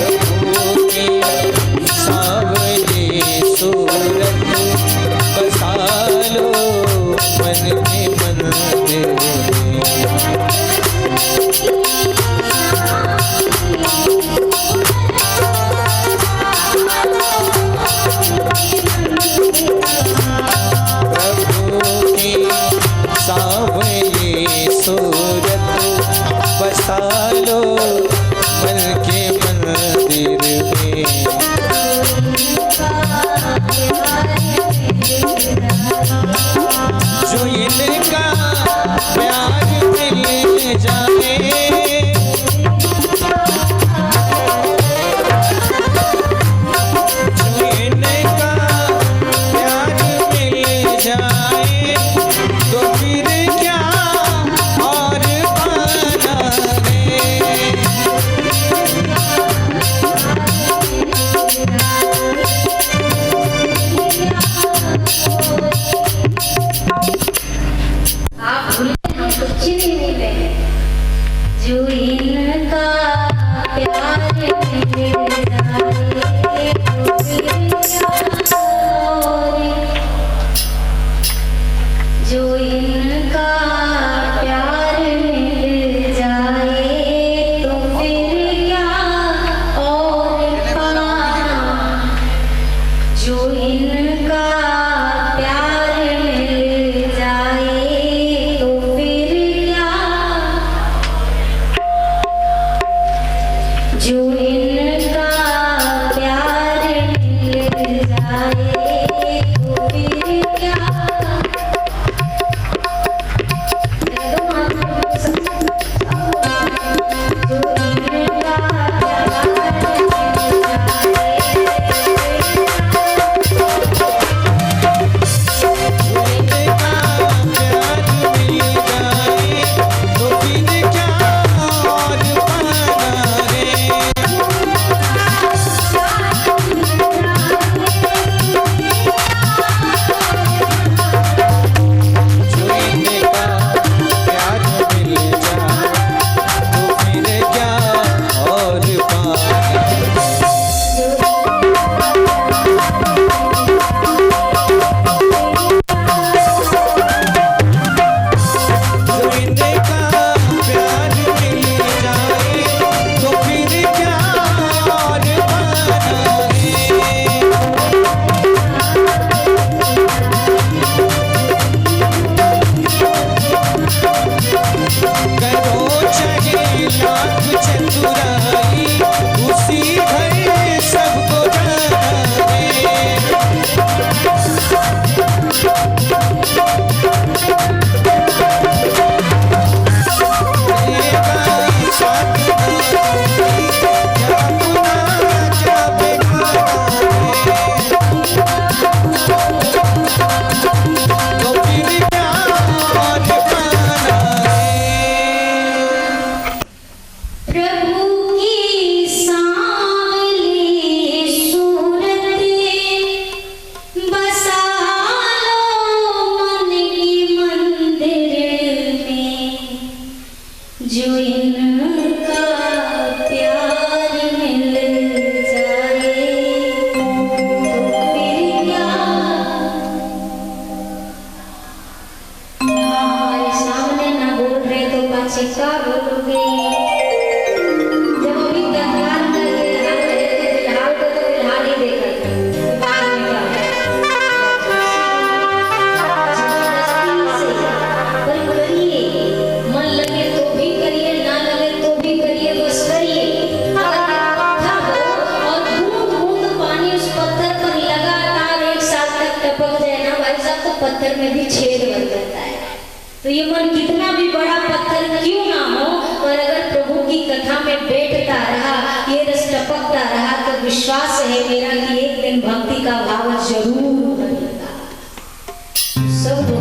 प्रभु की सावली सूरत बसा लो मन में मंदिर में। सावली सूरत बसा लो मन के मंदिर में। जो इनका प्यार मिल जाए, जो इनका प्यार मिल जाए, तो फिर क्या और पाना है। आप भूले, हम कुछ नहीं भूले। जो इनका प्यार मिल जाए, तो फिर क्या और। जो इनका प्यार मिल जाए, तो फिर क्या और पाना। जो इनका प्यार मिल जाए, तो फिर क्या। जो पत्थर में भी छेद बन जाता है। तो ये मन कितना भी बड़ा पत्थर क्यों ना हो, पर अगर प्रभु की कथा में बैठता रहा, ये रस टपकता रहा, तो विश्वास है मेरा कि एक दिन भक्ति का भाव जरूर बनेगा। सब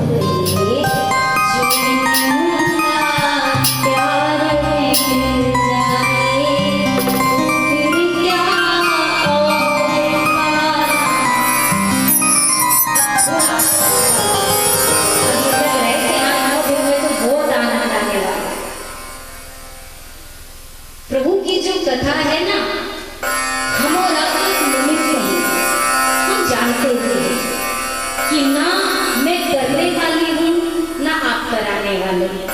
प्रभु की जो कथा है ना, हम और आप एक निमित्त हैं। हम जानते हैं कि ना मैं करने वाली हूँ, ना आप कराने वाले हैं।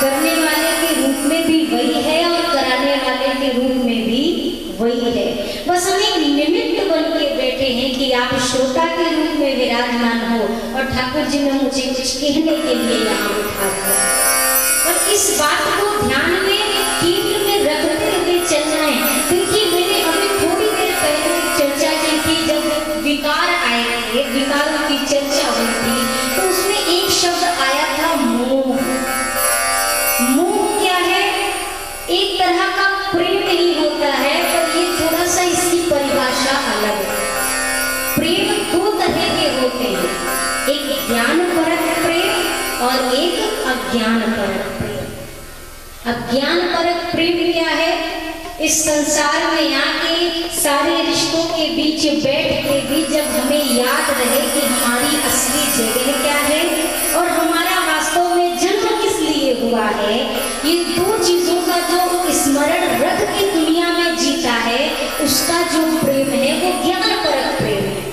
करने वाले के रूप में भी वही है और कराने वाले के रूप में भी वही है। बस हम एक निमित्त बन के बैठे हैं कि आप श्रोता के रूप में विराजमान हो और ठाकुर जी ने मुझे कुछ कहने के लिए यहाँ उठा दिया। और इस बात को ध्यान में केंद्र में रखते हुए चलना है। देखिए, मैंने अभी थोड़ी देर पहले चर्चा की थी, जब विकार आए थे, विकारों की चर्चा हुई थी, तो उसमें एक शब्द आया था मोह। मोह क्या है? एक तरह का प्रेम ही होता है, पर ये थोड़ा सा इसकी परिभाषा अलग है। प्रेम दो तरह के होते हैं, एक ज्ञानपरक प्रेम और एक अज्ञानपरक प्रेम। अज्ञानपरक प्रेम क्या है? इस संसार में आके सारे रिश्तों के बीच बैठ के भी जब हमें याद रहे कि हमारी असली जगह क्या है और हमारा वास्तव में जन्म किस लिए हुआ है, ये दो चीजों का जो स्मरण रख के दुनिया में जीता है, उसका जो प्रेम है वो ज्ञानपरक प्रेम है।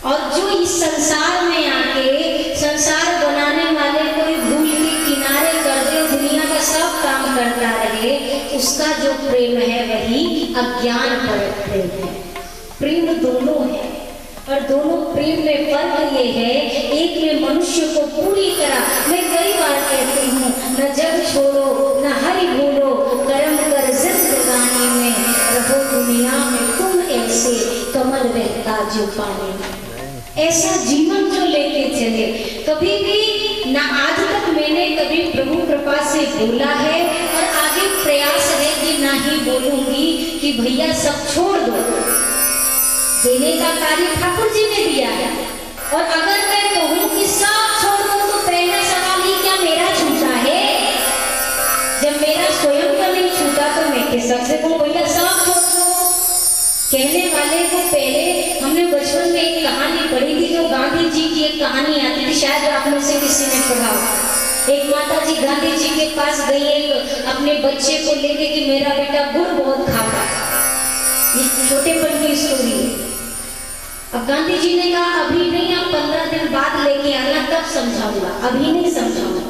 और जो इस संसार में आके संसार बनाने वाले कोई भूल के किनारे कर दे, दुनिया का सब काम करता रहे, उसका जो प्रेम है वही अज्ञानपरक प्रेम है। प्रेम दोनों है और दोनों प्रेम में फर्क ये है, एक में मनुष्य को पूरी तरह, मैं कई बार कहती हूँ, न जग छोड़ो न हरि भूलो, कर्म कर जिंदगानी में, रहो दुनिया में तुम ऐसे, कमल बहता जो पानी में। ऐसा जीवन जो लेके चले। कभी भी ना आज तक मैंने कभी प्रभु कृपा से बोला है और आगे प्रयास है कि ना ही बोलूंगी कि भैया सब छोड़ दो। देने का कार्य ठाकुर जी ने दिया है, और अगर मैं कहूँ कि सब छोड़ दो तो पहला सवाल ही क्या मेरा छूटा है? जब मेरा स्वयं का नहीं छूटा तो मैं किस सबसे को भैया सब छोड़ दो? कहने वाले को पहले हमने बचपन में एक कहानी पढ़ी थी, जो गांधी जी की एक कहानी आती थी, शायद आप में से किसी ने पढ़ा। एक माता जी गांधी जी के पास गई एक अपने बच्चे को लेके कि मेरा बेटा गुड़ बहुत खाता है। ये छोटेपन की स्टोरी है। अब गांधी जी ने कहा अभी नहीं, आप 15 दिन बाद लेके आना, तब समझाऊंगा, अभी नहीं समझाऊंगा।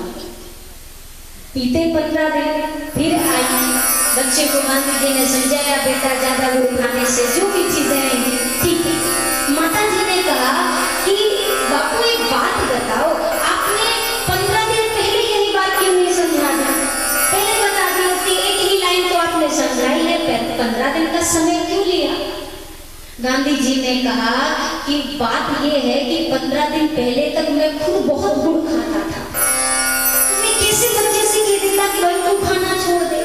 बीते 15 दिन फिर आई, बच्चे को गांधी जी ने समझाया, बेटा ज्यादा गुड़ खाने से जो भी चीजें आई ठीक है। माता जी ने कहा कि बापू एक बात बताओ, आपने 15 दिन पहले यही बात क्यों नहीं समझा दी? पहले बता दी होती, एक ही लाइन तो आपने समझाई है, 15 दिन का समय क्यों लिया? गांधी जी ने कहा कि बात यह है कि 15 दिन पहले तक मैं खुद बहुत गुड़ खाता था, तो मैं कैसे बच्चे से कह देता कि भाई तू खाना छोड़ दे?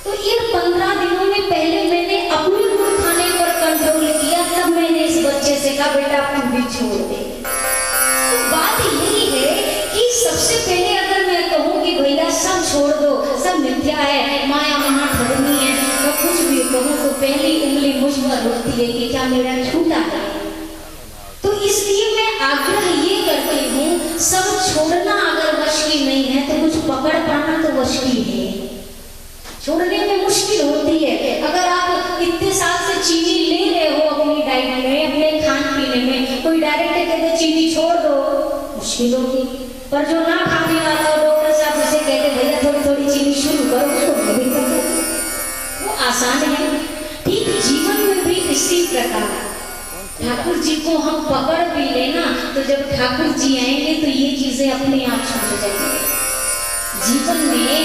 तो इन 15 दिनों में पहले मैंने अपने गुड़ खाने पर कंट्रोल किया, तब मैंने इस बच्चे से कहा बेटा तू भी छोड़ दे। तो बात यही है कि सबसे पहले अगर मैं कहूँ कि भैया सब छोड़ दो, सब मिथ्या है, माया महा पहली उंगली मुझ पर उठती है कि क्या मेरा छूटा है। तो इसलिए मैं आग्रह ये करती हूँ, सब छोड़ना अगर वश की नहीं है तो कुछ पकड़ पाना तो वश की है। छोड़ने में मुश्किल होती है। अगर आप इतने साल से चीनी ले रहे हो अपनी डाइट में, अपने खान पीने में, कोई डायरेक्ट कहते चीनी छोड़ दो, मुश्किल होगी। पर जो ना खाने वाला हो, डॉक्टर साहब उसे कहते भैया थोड़ी थोड़ी चीनी शुरू करो, उसको भी कर दो, वो आसान है। ठीक जीवन में भी इसी प्रकार ठाकुर जी को हम पकड़ भी लेना, तो जब ठाकुर जी आएंगे तो ये चीजें अपने आप छूट जाएंगी। जीवन में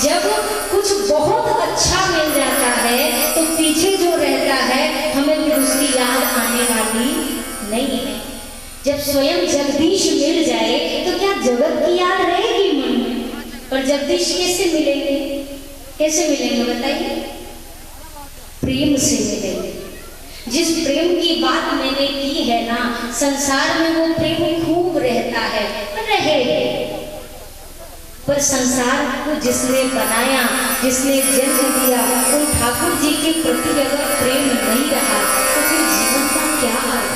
जब कुछ बहुत अच्छा मिल जाता है तो पीछे जो रहता है हमें फिर उसकी याद आने वाली नहीं है। जब स्वयं जगदीश मिल जाए तो क्या जगत की याद रहेगी मन में? पर जगदीश कैसे मिलेंगे? कैसे मिलेंगे बताइए? प्रेम से मिलेंगे। जिस प्रेम की बात मैंने की है ना, संसार में वो प्रेम खूब रहता है, रहे। पर संसार को जिसने बनाया, जिसने जन्म दिया, उन ठाकुर जी के प्रति अगर प्रेम नहीं रहा तो फिर जीवन का क्या अर्थ?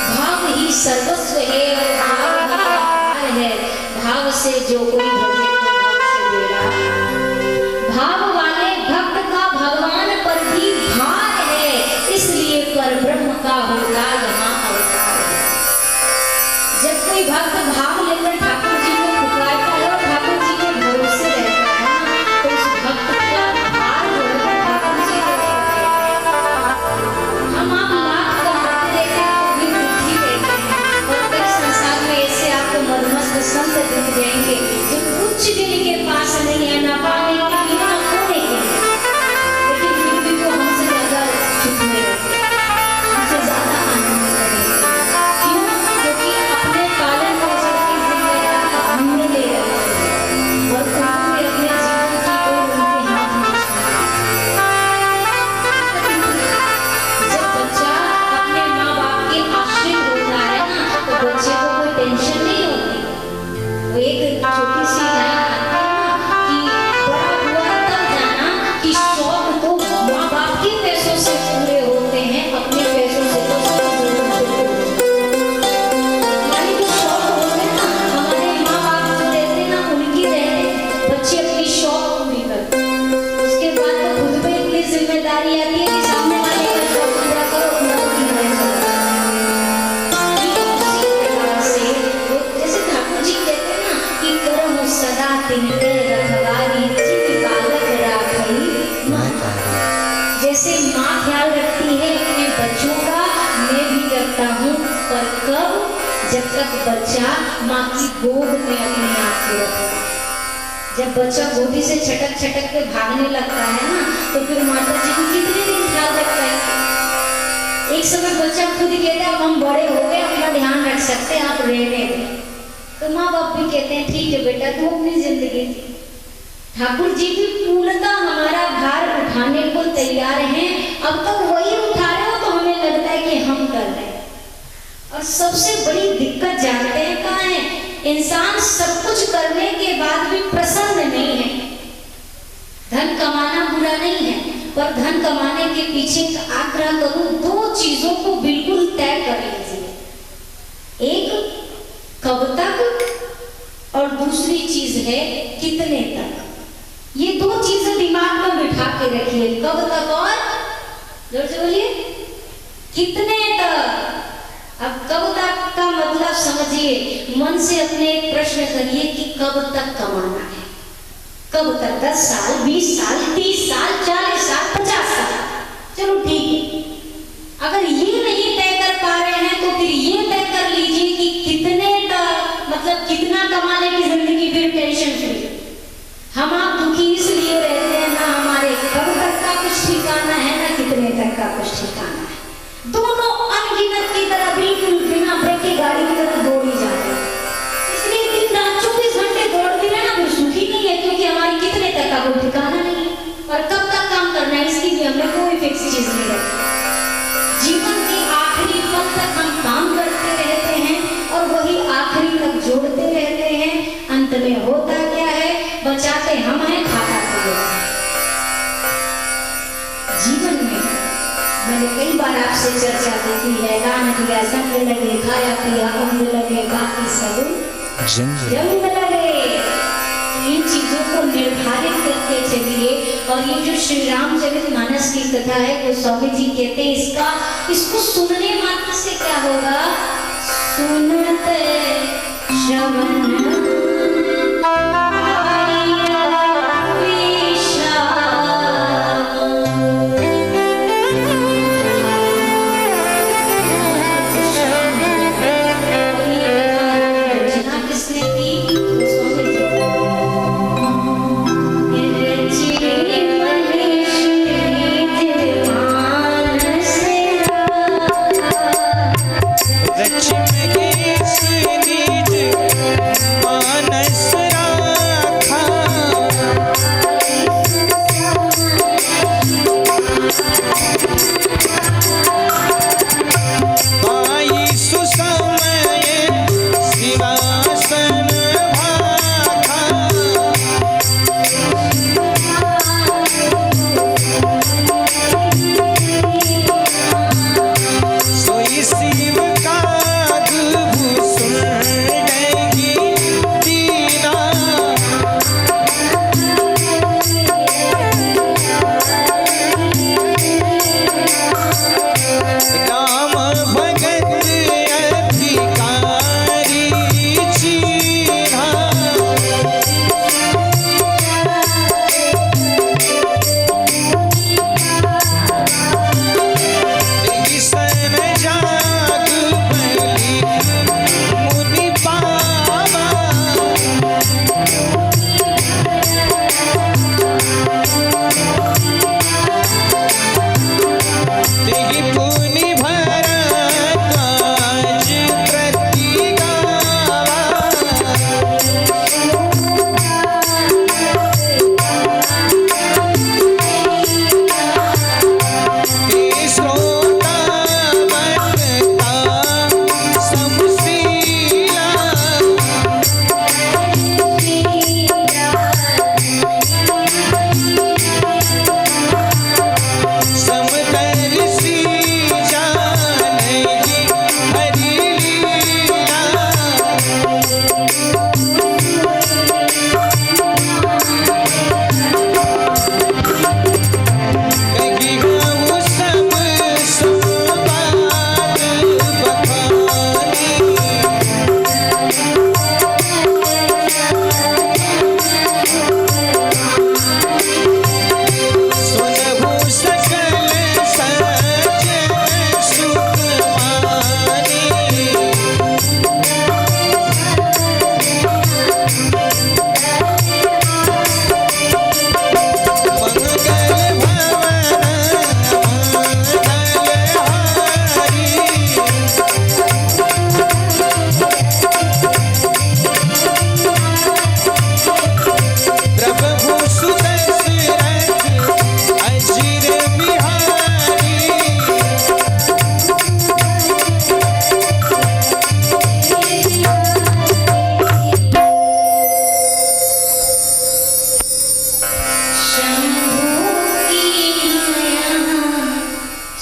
भाव ही सर्वस्व है और भाव ही आधार है। भाव से जो कोई भजे तो भाव से बेड़ा। भाव वाले भक्त का भगवान पर भी भार है, इसलिए पर ब्रह्म का होगा यहाँ अवतार है। जब कोई भक्त भाव लेकर ठाकुर जी को पुकारता है और ठाकुर जी के भरोसे रहता है ना, तो उस भक्त का भार जो है ठाकुर जी के ऊपर है। हम आप लाख कमाते देते हैं तो भी दुखी रहते हैं। और कई संसार में ऐसे आपको मदमस्त संत दिख जाएंगे जो कुछ दिन के पास नहीं है, ना पाने के लिए ना खोने के लिए, लेकिन फिर भी वो हमसे ज्यादा सुख में रहते हैं, हमसे ज्यादा आनंद में रहेंगे। क्यों? क्योंकि अपने पालन पोषण की जिम्मेदारी हमने ले रखी है और उन्होंने अपने जीवन की ओर उनके हाथ में छोड़ी। जब बच्चा अपने माँ बाप के आश्रित होता है ना, तो बच्चे को कोई टेंशन नहीं होती। वो एक छोटी सी लाइन आती है ना कि बड़ा हुआ तब जाना कि शौक तो माँ बाप के पैसों से पूरे होते हैं, अपने पैसों से तो हमारे जो शौक होते हैं ना, हमारे माँ बाप जो देते हैं ना, उनकी रहते बच्चे अपनी शौक पूरी करते हैं। उसके बाद तो खुद पे इतनी जिम्मेदारी आती है कि सामने वाले का शौक पूरा करो, अपना भी नहीं चलता। उसी प्रकार से वो जैसे ठाकुर जी कहते हैं ना कि करम सदा तिनके रखवारी, जिन बालक राखई महतारी। जैसे माँ ख्याल रखती है अपने बच्चों का, मैं भी करता हूँ। पर कब? जब तक बच्चा माँ की गोद में अपने आप को रखता है। जब बच्चा गोदी से छटक छटक के भागने लगता है ना, तो फिर माता जी को कितने दिन ख्याल रखता है। एक समय बच्चा खुद कहता है अब हम बड़े हो गए, अपना ध्यान रख सकते हैं, आप रहने दें। तो माँ बाप भी कहते हैं ठीक है बेटा, तू अपनी जिंदगी जी। ठाकुर जी भी पूर्णतः हमारा भार उठाने को तैयार हैं। अब तक वही उठा रहे हो तो हमें लगता है कि हम कर रहे हैं। और सबसे बड़ी दिक्कत जानते हैं कहाँ है? इंसान सब कुछ करने के बाद भी प्रसन्न नहीं है। धन कमाना बुरा नहीं है, पर धन कमाने के पीछे आग्रह करूं, दो चीजों को बिल्कुल तय कर लीजिए। एक कब तक और दूसरी चीज है कितने तक। ये दो चीजें दिमाग में बिठा के रखिए, कब तक और जोर से बोलिए कितने तक। अब कब तक का मतलब समझिए, मन से अपने एक प्रश्न करिए कि कब तक कमाना है। कब तक? 10 साल, 20 साल, 30 साल, 40 साल, 50 साल, चलो ठीक है। अगर ये नहीं तय कर पा रहे हैं तो फिर ये तय कर लीजिए कि कितने तक, मतलब कितना कमाने की जिंदगी फिर टेंशन फ्री। हम आप दुखी इसलिए रहते हैं ना, हमारे कब तक का कुछ ठिकाना है ना कितने तक का कुछ ठिकाना है। दोनों अनगिनत की तरह बिल्कुल बिना ब्रेक की गाड़ी की तरह दौड़ी जा रहे हैं। इसलिए दिन रात 24 घंटे दौड़ते रहे ना, फिर सुखी नहीं है, क्योंकि हमारी कितने तक का कोई ठिकाना नहीं। बार आपसे चर्चा होती है, गान दिया संग लगे, खाया पिया अंग लगे, बाकी सब जंग लगे। इन चीजों को निर्धारित करके चलिए। और ये जो श्री रामचरितमानस की कथा है, वो स्वामी जी कहते हैं इसको सुनने मात्र से क्या होगा? सुनते श्रवण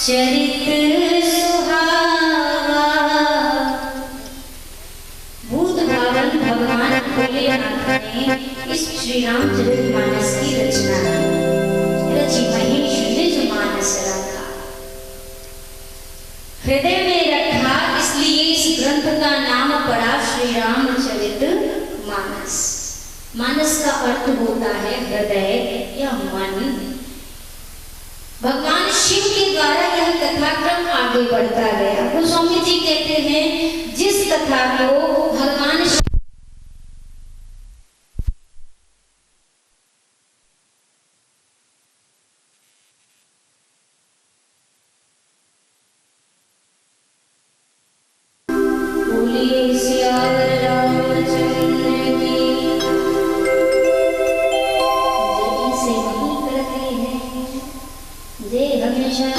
चरित्र सुहावा भूत भावन भगवान भोलेनाथ ने इस श्री रामचरितमानस की रचना रची। महेश ने जो मानस रखा हृदय में रखा, इसलिए इस ग्रंथ का नाम पड़ा श्री रामचरितमानस। मानस का अर्थ होता है हृदय या मन। भगवान शिव के द्वारा यह कथाक्रम आगे बढ़ता गया। गोस्वामी जी कहते हैं जिस कथा को भगवान बोलिए सियावर रामचंद्र की जय। से वही करते हैं जे हमेशा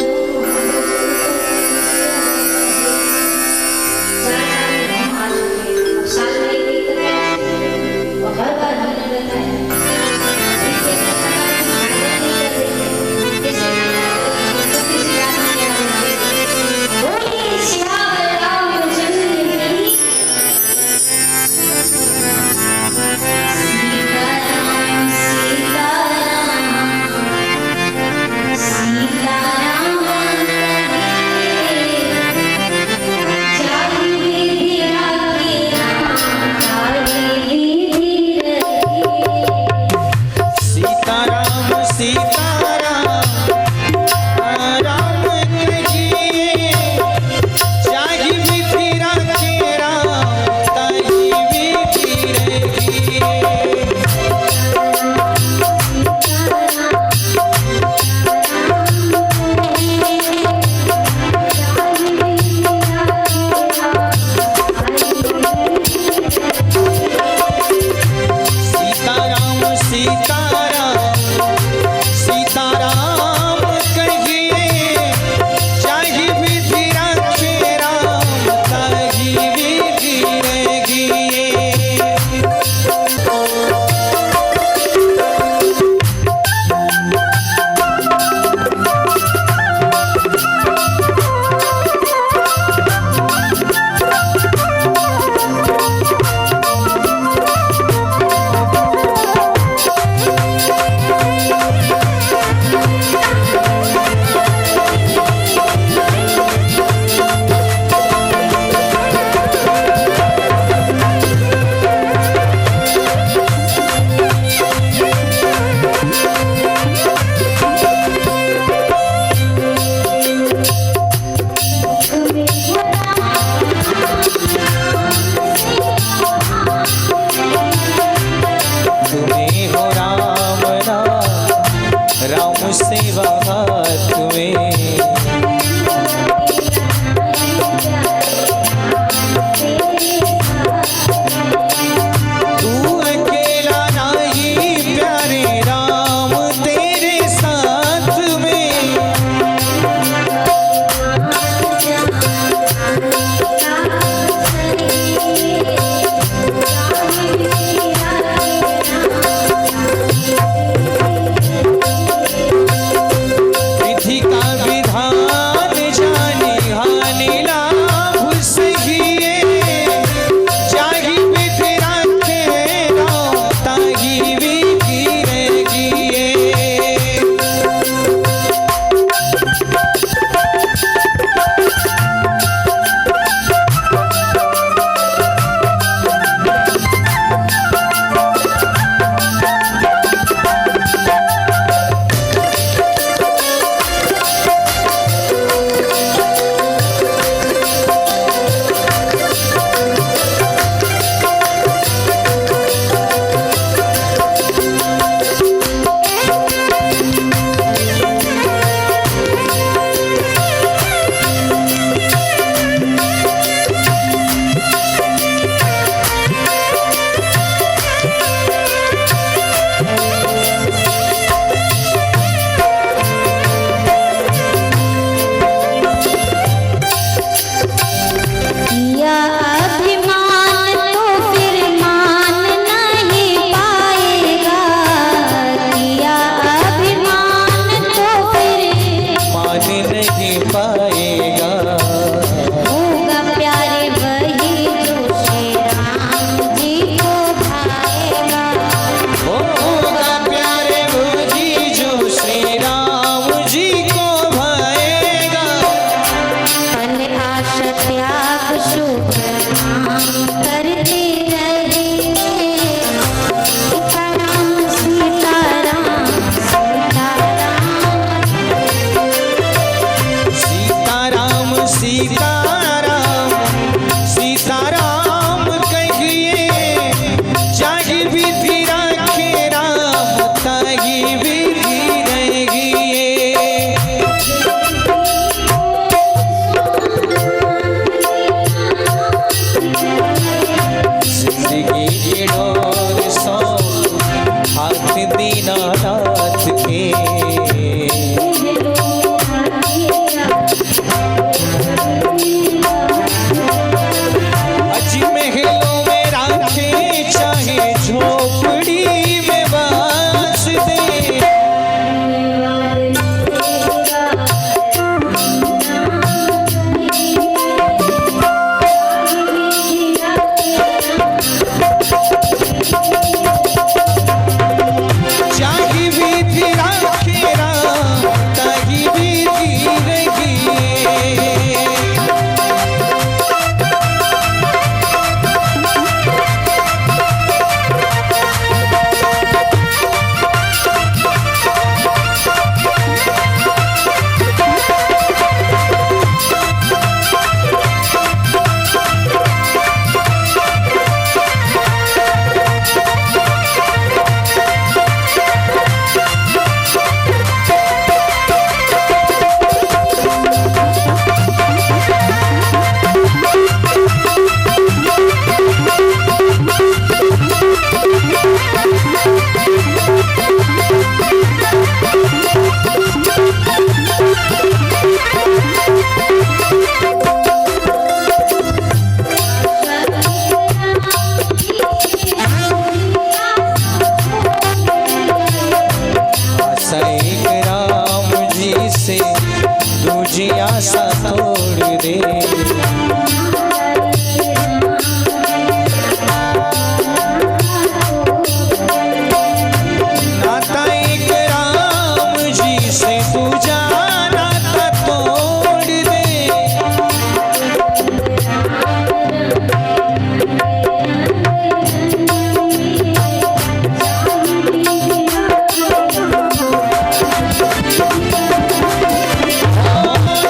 चाहे विधि राखे राम आशा तोड़ दे। नाता एक राम जी से तू जाना था तोड़ दे।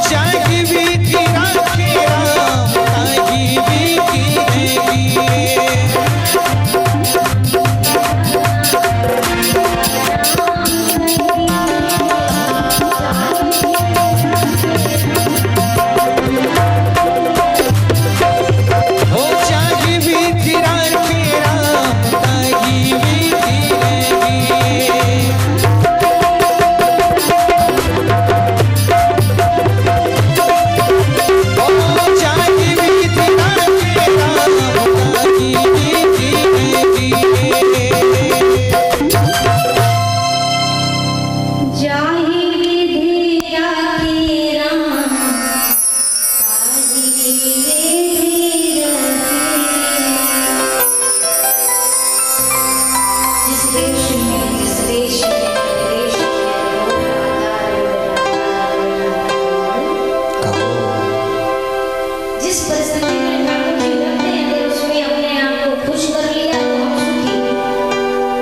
जागी बीती राखी राम, जागी बीती रहेगी। हो जागी बीती राखी राम, जागी बीती रहेगी। हो जागी बीती राखी राम, जागी बीती रहेगी। जाहि विधि राखी राम, ताहि विधि रखी। जिस देश में, जिस देश में, प्रदेश में जिस परिस्थिति में ठाकुर जी रहते हैं, अगर उसमें अपने आप को खुश कर लिया तो हम सुखी,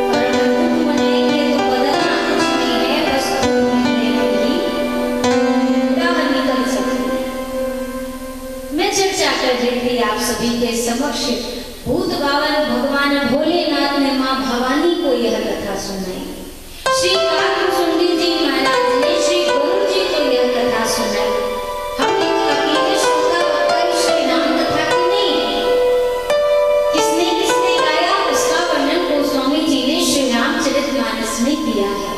और अगर दुख मनाएंगे तो बदलना कुछ नहीं है, बस बाहर निकल सकते। मैं चर्चा कर रही थी आप सभी के समक्ष, भूत बावन भगवान भोलेनाथ ने माँ भवानी को यह कथा सुनाई। श्री काकभुसुंडी जी महाराज ने श्री गरुड़ जी को यह कथा सुनाई। हमने अकेले श्रोता बनकर श्री राम कथा की नहीं, किसने किसने गाया उसका वर्णन गोस्वामी जी ने श्री रामचरितमानस में किया है।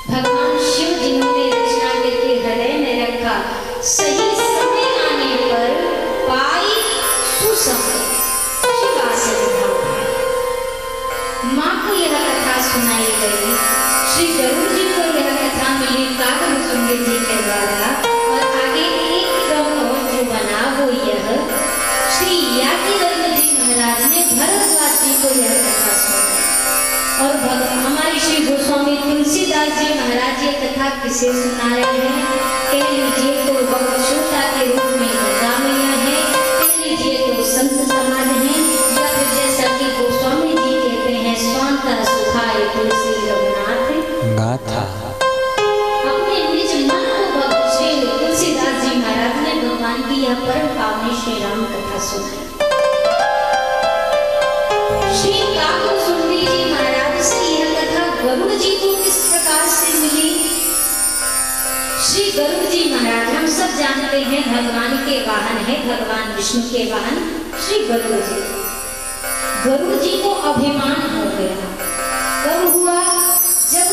भगवान शिव जिन्होंने रचना करके हृदय में रखा, सही समय आने पर पाई सुसमय माँ को यह कथा सुनाई गई। श्री गरुड़ जी को यह कथा मिली काकभुसुंडी जी के द्वारा, और आगे एक क्रम और जो बना वो यह श्री याज्ञवल्क्य जी महाराज ने भरद्वाज जी को यह कथा सुनाई। और हमारे श्री गोस्वामी तुलसीदास जी महाराज ये कथा किसे सुना रहे हैं? कह लीजिए तो भक्त श्रोता के रूप में गंगा मैया है, कह लीजिए तो संत समाज है, या फिर जैसा कि गोस्वामी जी कहते हैं स्वांता सुखाय तुलसी रघुनाथ गाथा। अपने निज मन को भक्त श्री तुलसीदास जी महाराज ने भगवान की यह परम पावनी श्री राम कथा सुनाई। श्री काकभुसुंडी जी महाराज से यह कथा गरुड़ जी को किस प्रकार से मिली? श्री गरुड़ जी महाराज हम सब जानते हैं भगवान के वाहन है, भगवान विष्णु के वाहन श्री गरुड़ जी। गरुड़ जी को अभिमान हो गया। कब हुआ? जब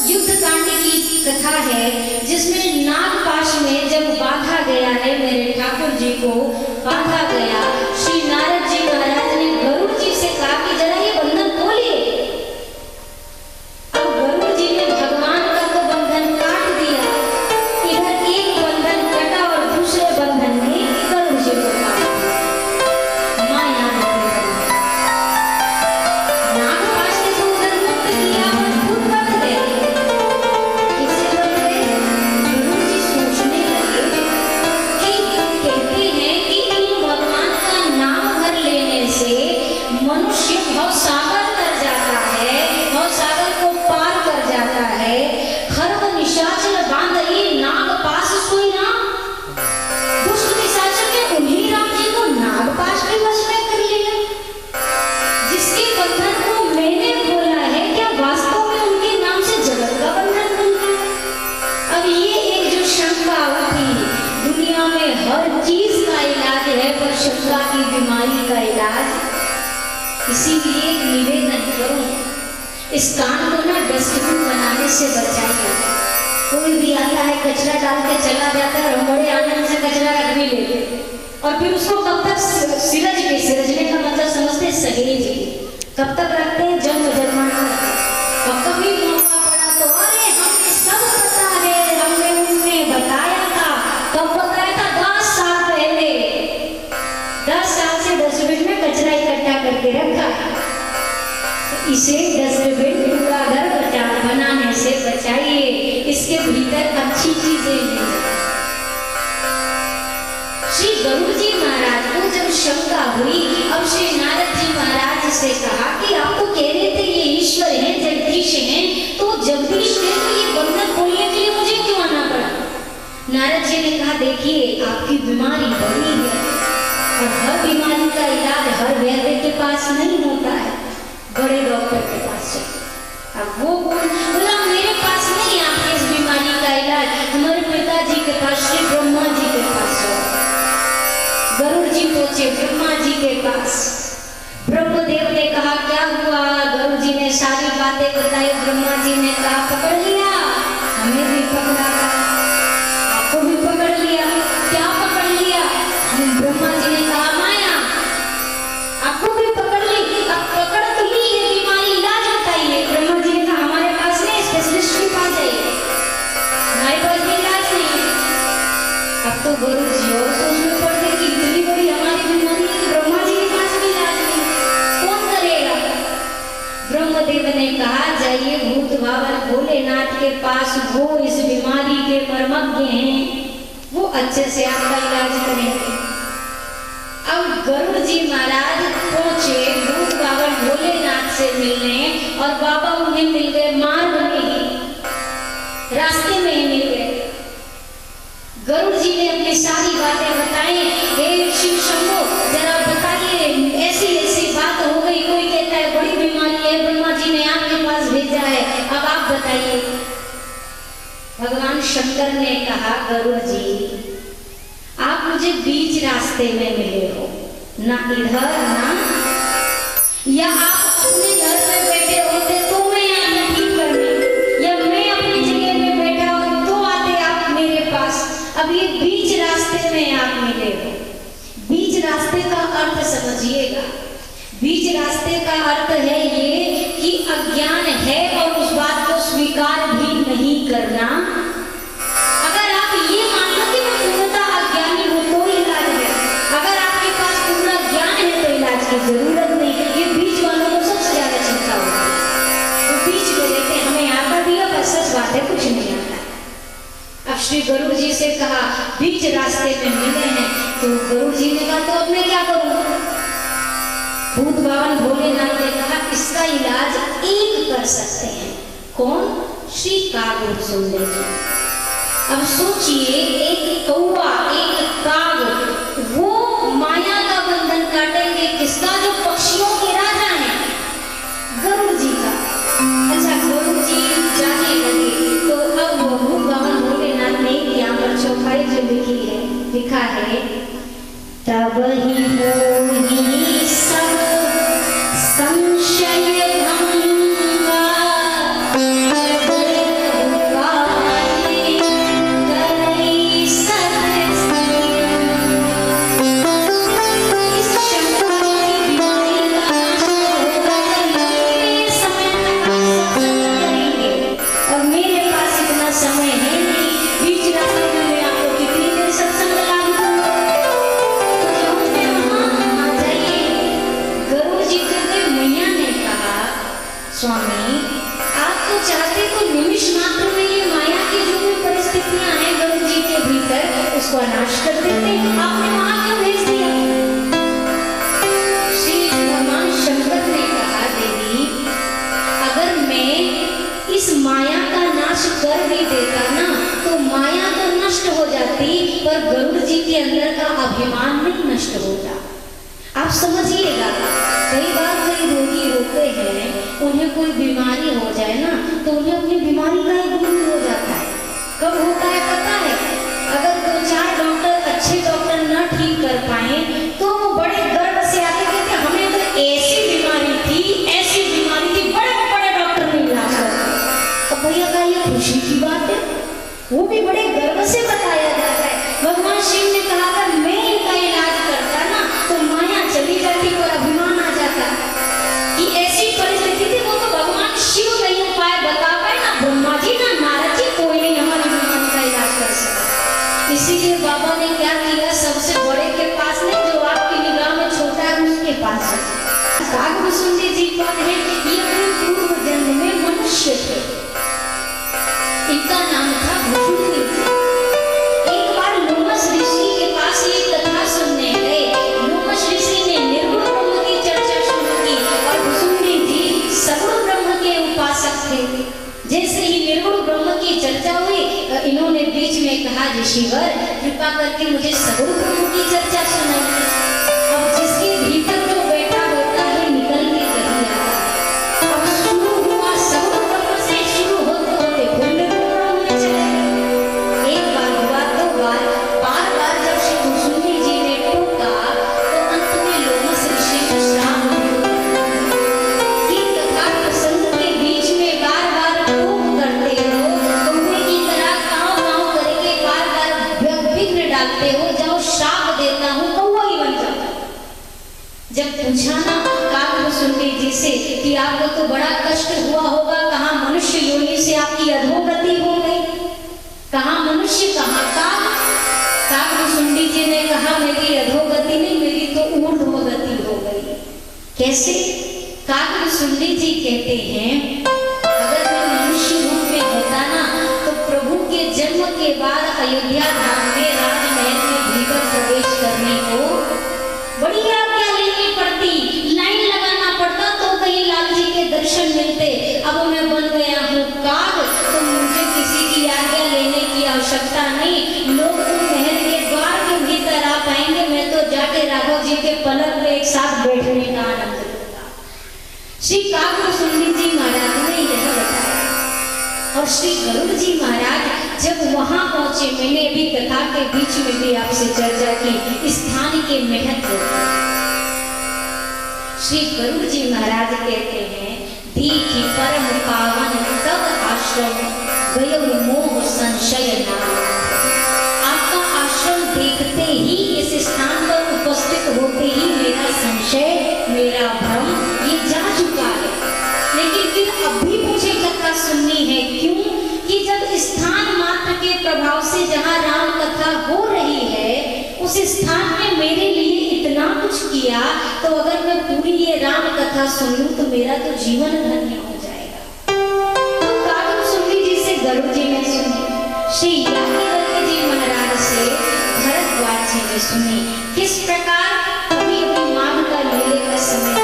युद्ध कांड की कथा है जिसमें नागपाश में जब बांधा गया है, मेरे ठाकुर जी को बांधा गया, श्री नारद जी महाराज ने गरुड़ जी से कहा कि जरा ये बंधन खोलिए। अब गरुड़ जी ने भगवान का तो बंधन काट दिया, इधर एक बंधन कटा और दूसरे बंधन ने गरुड़ जी को काट दिया। माया नागपाश ने तो उधर मुक्त किया और खुद बंध गए। किसे बंध गए? गरुड़ जी सोचने लगे कि कहते हैं कि भगवान का नाम भर लेने से मनुष्य भवसागर तर जाता है, भवसागर को पार कर जाता है। खरब निशाचर बांधई नागपाश सोई राम। दुष्ट निशाचर ने उन्हीं राम जी को नागपाश के वश में कर लिया। जिसके बंधन को मैंने खोला है, क्या वास्तव में उनके नाम से जगत का बंधन खुल गया? अब ये एक जो शंका उठी, दुनिया में हर चीज का इलाज है, पर शंका की बीमारी का इलाज। इसीलिए एक निवेदन करूं, इस कान को ना डस्टबिन बनाने से बचाइए। कोई भी आता है कचरा डाल के चला जाता है, और हम बड़े आनंद से कचरा रख भी लेते हैं, और फिर उसको कब तक सिरजने का मतलब समझते सहेज के कब तक रखते हैं? जब जुर्माना और कभी मौका पड़ा तो अरे हमें सब पता है, हमने उन्हें बताया था, कब बचाइए, इसके भीतर अच्छी चीजें हैं। श्री गरुड़ जी महाराज को जब शंका हुई, अब श्री नारद जी महाराज से कहा कि आप तो कह रहे थे ये ईश्वर है, जगदीश है, तो जगदीश है तो ये बंधन खोलने के लिए मुझे क्यों आना पड़ा? नारद जी ने कहा देखिए आपकी बीमारी बड़ी है और हर बीमारी का इलाज हर वैद्य के पास नहीं होता है, बड़े डॉक्टर के पास चलिए। अब वो बोला मेरे पास नहीं आपकी इस बीमारी का इलाज, हमारे पिताजी के पास श्री ब्रह्मा जी के पास जाओ। गरुड़ जी पहुंचे ब्रह्मा जी के पास। ब्रह्मदेव ने कहा क्या हुआ? गरुड़ जी ने सारी बातें बताई। ब्रह्मा जी ने कहा पकड़ लिया, हमें भी पकड़ा था, आपको भी पकड़ लिया। क्या पकड़ लिया? ब्रह्मा जी ने कहा माया, आपको भी पकड़ ली। अब पकड़ तो ली, ये बीमारी इलाज बताइए। ब्रह्मा जी ने कहा हमारे पास नहीं, स्पेशलिस्ट के पास जाइए, हमारे पास भी इलाज नहीं। अब तो गरुड़ जी और सोचने पड़ गए कि इतनी बड़ी हमारी बीमारी है, ब्रह्मा जी के पास भी इलाज नहीं, कौन करेगा? ब्रह्मदेव ने कहा जाइए भूत भावन भोलेनाथ के पास, वो इस बीमारी के मर्मज्ञ हैं, वो अच्छे से आपका इलाज करेंगे। अब गरुड़ जी महाराज पहुंचे भूत भावन भोलेनाथ से मिलने, और बाबा उन्हें मिल गए मार्ग में ही, रास्ते में ही मिल गए। गरुड़ जी ने अपनी सारी बातें बताई। हे शिव शंभो, जरा बताइए ऐसी ऐसी बात हो गई, कोई कहता है बड़ी बीमारी है, ब्रह्मा जी ने आपके पास भेजा है, अब आप बताइए। भगवान शंकर ने कहा गरुड़ जी आप मुझे बीच रास्ते में मिले हो, ना इधर ना, या आप अपने घर में बैठे होते तो मैं आना ठीक करने, या मैं अपनी जगह में बैठा हो तो आते आप मेरे पास। अब ये बीच रास्ते में आप मिले हो। बीच रास्ते का अर्थ समझिएगा। बीच रास्ते का अर्थ है ये कि अज्ञान है और उस बात को स्वीकार भी नहीं करना। अगर आप ये मान लो कि मैं पूर्णतः अज्ञानी हूं तो इलाज है, अगर आपके पास पूरा ज्ञान है तो इलाज की जरूरत नहीं। ये बीच वालों को सबसे ज्यादा चिंता होती है, वो बीच में रहते हमें आता भी है, बस सच बात है कुछ नहीं आता। अब श्री गरुड़ जी से कहा बीच रास्ते में मिले हैं, तो गरुड़ जी ने कहा तो अब मैं क्या करूं? भूत भावन भोलेनाथ ने कहा इसका इलाज एक कर सकते हैं। कौन? श्री काग सुंदर जी। अब सोचिए एक कौवा एक काग, वो माया का बंधन काटेंगे किसका? जो पक्षियों के राजा हैं, गरुड़ जी का। अच्छा गरुड़ जी जाने लगे तो अब भूत भावन भोलेनाथ ने यहाँ पर चौपाई जो लिखी है, लिखा है तब ही होगी सब संशय भंगा, स्वामी आप तो चाहते तो निमिष मात्र में ये माया की जो भी परिस्थितियां हैं गरुड़ जी के भीतर, उसको नाश कर देते, आपने वहां क्यों भेज दिया? श्री भगवान शंकर ने कहा देवी अगर मैं इस माया का नाश कर भी देता ना तो माया तो नष्ट हो जाती, पर गरुड़ जी के अंदर का अभिमान नहीं नष्ट होता। आप समझिएगा, कई बार कई रोगी होते हैं, उन्हें कोई बीमारी हो जाए ना तो उन्हें अपनी बीमारी का ही गुण हो जाता है। कब होता है पता है? अगर 2-4 डॉक्टर अच्छे डॉक्टर ना ठीक कर पाए तो वो बड़े गर्व से आके कहते हमें तो ऐसी बीमारी थी, ऐसी बीमारी थी, बड़े बड़े डॉक्टर ने इलाज कर। अब भैया का ये खुशी की बात है, वो भी बड़े गर्व से बताया जाता है। भगवान शिव ने कहा अगर मैं इनका इलाज करता ना तो माया चली जाती और अभिमान आ जाता कि ऐसी परिस्थिति थी। वो तो भगवान शिव नहीं उपाय बता पाए ना ब्रह्मा जी ना नारद जी, कोई नहीं हमारी बीमारी का इलाज कर सका। इसीलिए बाबा ने क्या किया, सबसे बड़े के पास नहीं, जो आपकी निगाह में छोटा है उसके पास है। काग भुसुंडी जी कौन है? ये अपने पूर्व जन्म में मनुष्य थे। इनका नाम था भुसुंडी। एक बार लोमस ऋषि के पास ये कथा सुनने गए। लोमस ऋषि ने निर्गुण ब्रह्म की चर्चा शुरू की और भुसुंडी जी सगुण ब्रह्म के उपासक थे। जैसे ही निर्गुण ब्रह्म की चर्चा हुई, इन्होंने बीच में कहा, ऋषिवर कृपा करके मुझे सगुण ब्रह्म की चर्चा सुनाइए। अब जिसके भीतर जो बैठा होता है निकल के कहीं आता है। अब शुरू हुआ सगुण ब्रह्म से, शुरू होते होते फिर निर्गुण ब्रह्म में चले गए। एक बार हुआ, दो बार, बार बार जब श्री भुसुंडी जी ने टोका तो अंत में लोमस ऋषि को श्राप दिया कि कथा प्रसंग के बीच में बार बार टोक करते हो, कौवे की तरह कांव कांव करके बार बार विघ्न डालते हो, जाओ श्राप देता हूँ, कौवा ही बन जाओ। जब पूछा ना काकभुसुंडी जी से कि आपको तो बड़ा कष्ट हुआ होगा, कहाँ मनुष्य योनि से आपकी अधोगति हो गई, कहाँ मनुष्य कहाँ काकभुसुंडी जी ने कहा, मेरी अधोगति नहीं, मेरी तो ऊर्ध्वगति हो गई। कैसे? काकभुसुंडी जी कहते हैं, अगर मैं मनुष्य रूप में होता ना तो प्रभु के जन्म के बाद अयोध्या धाम में राजमहल में भीतर प्रवेश करने को बड़ी आज्ञा लेनी पड़ती, लाइन लगाना पड़ता तो कहीं लाल जी के दर्शन मिलते। अब मैं बन गया हूँ काग, तो मुझे किसी की आज्ञा लेने की आवश्यकता नहीं, लोग महल के द्वार के भीतर आ पाएंगे, मैं तो जाके राघव जी के पलक में एक साथ बैठने का आनंद लूंगा। श्री काकभुसुंडी जी महाराज ने यह बताया। और श्री गरुड़ जी महाराज जब वहां पहुंचे, मैंने अभी कथा के बीच में भी आपसे चर्चा की स्थान के महत्व। श्री गरुड़ जी महाराज कहते हैं, दीखी परम पावन तब आश्रम गयो मोह संशय नाम। आपका आश्रम देखते ही, इस स्थान पर उपस्थित होते ही मेरा संशय, मेरा भ्रम ये जा चुका है। लेकिन फिर अभी मुझे कथा सुननी है। क्यों? कि जब स्थान मात्र के प्रभाव से जहाँ राम कथा हो रही है, उस स्थान में मेरे लिए इतना कुछ किया, तो अगर मैं पूरी ये राम कथा सुन लूं तो मेरा तो जीवन धन्य हो जाएगा। तो काकभुसुंडी जी से गरुड़ जी ने सुनी, श्री याज्ञवल्क्य जी महाराज से भरद्वाज जी ने सुनी। किस प्रकार अभी अभी माघ का मेले का समय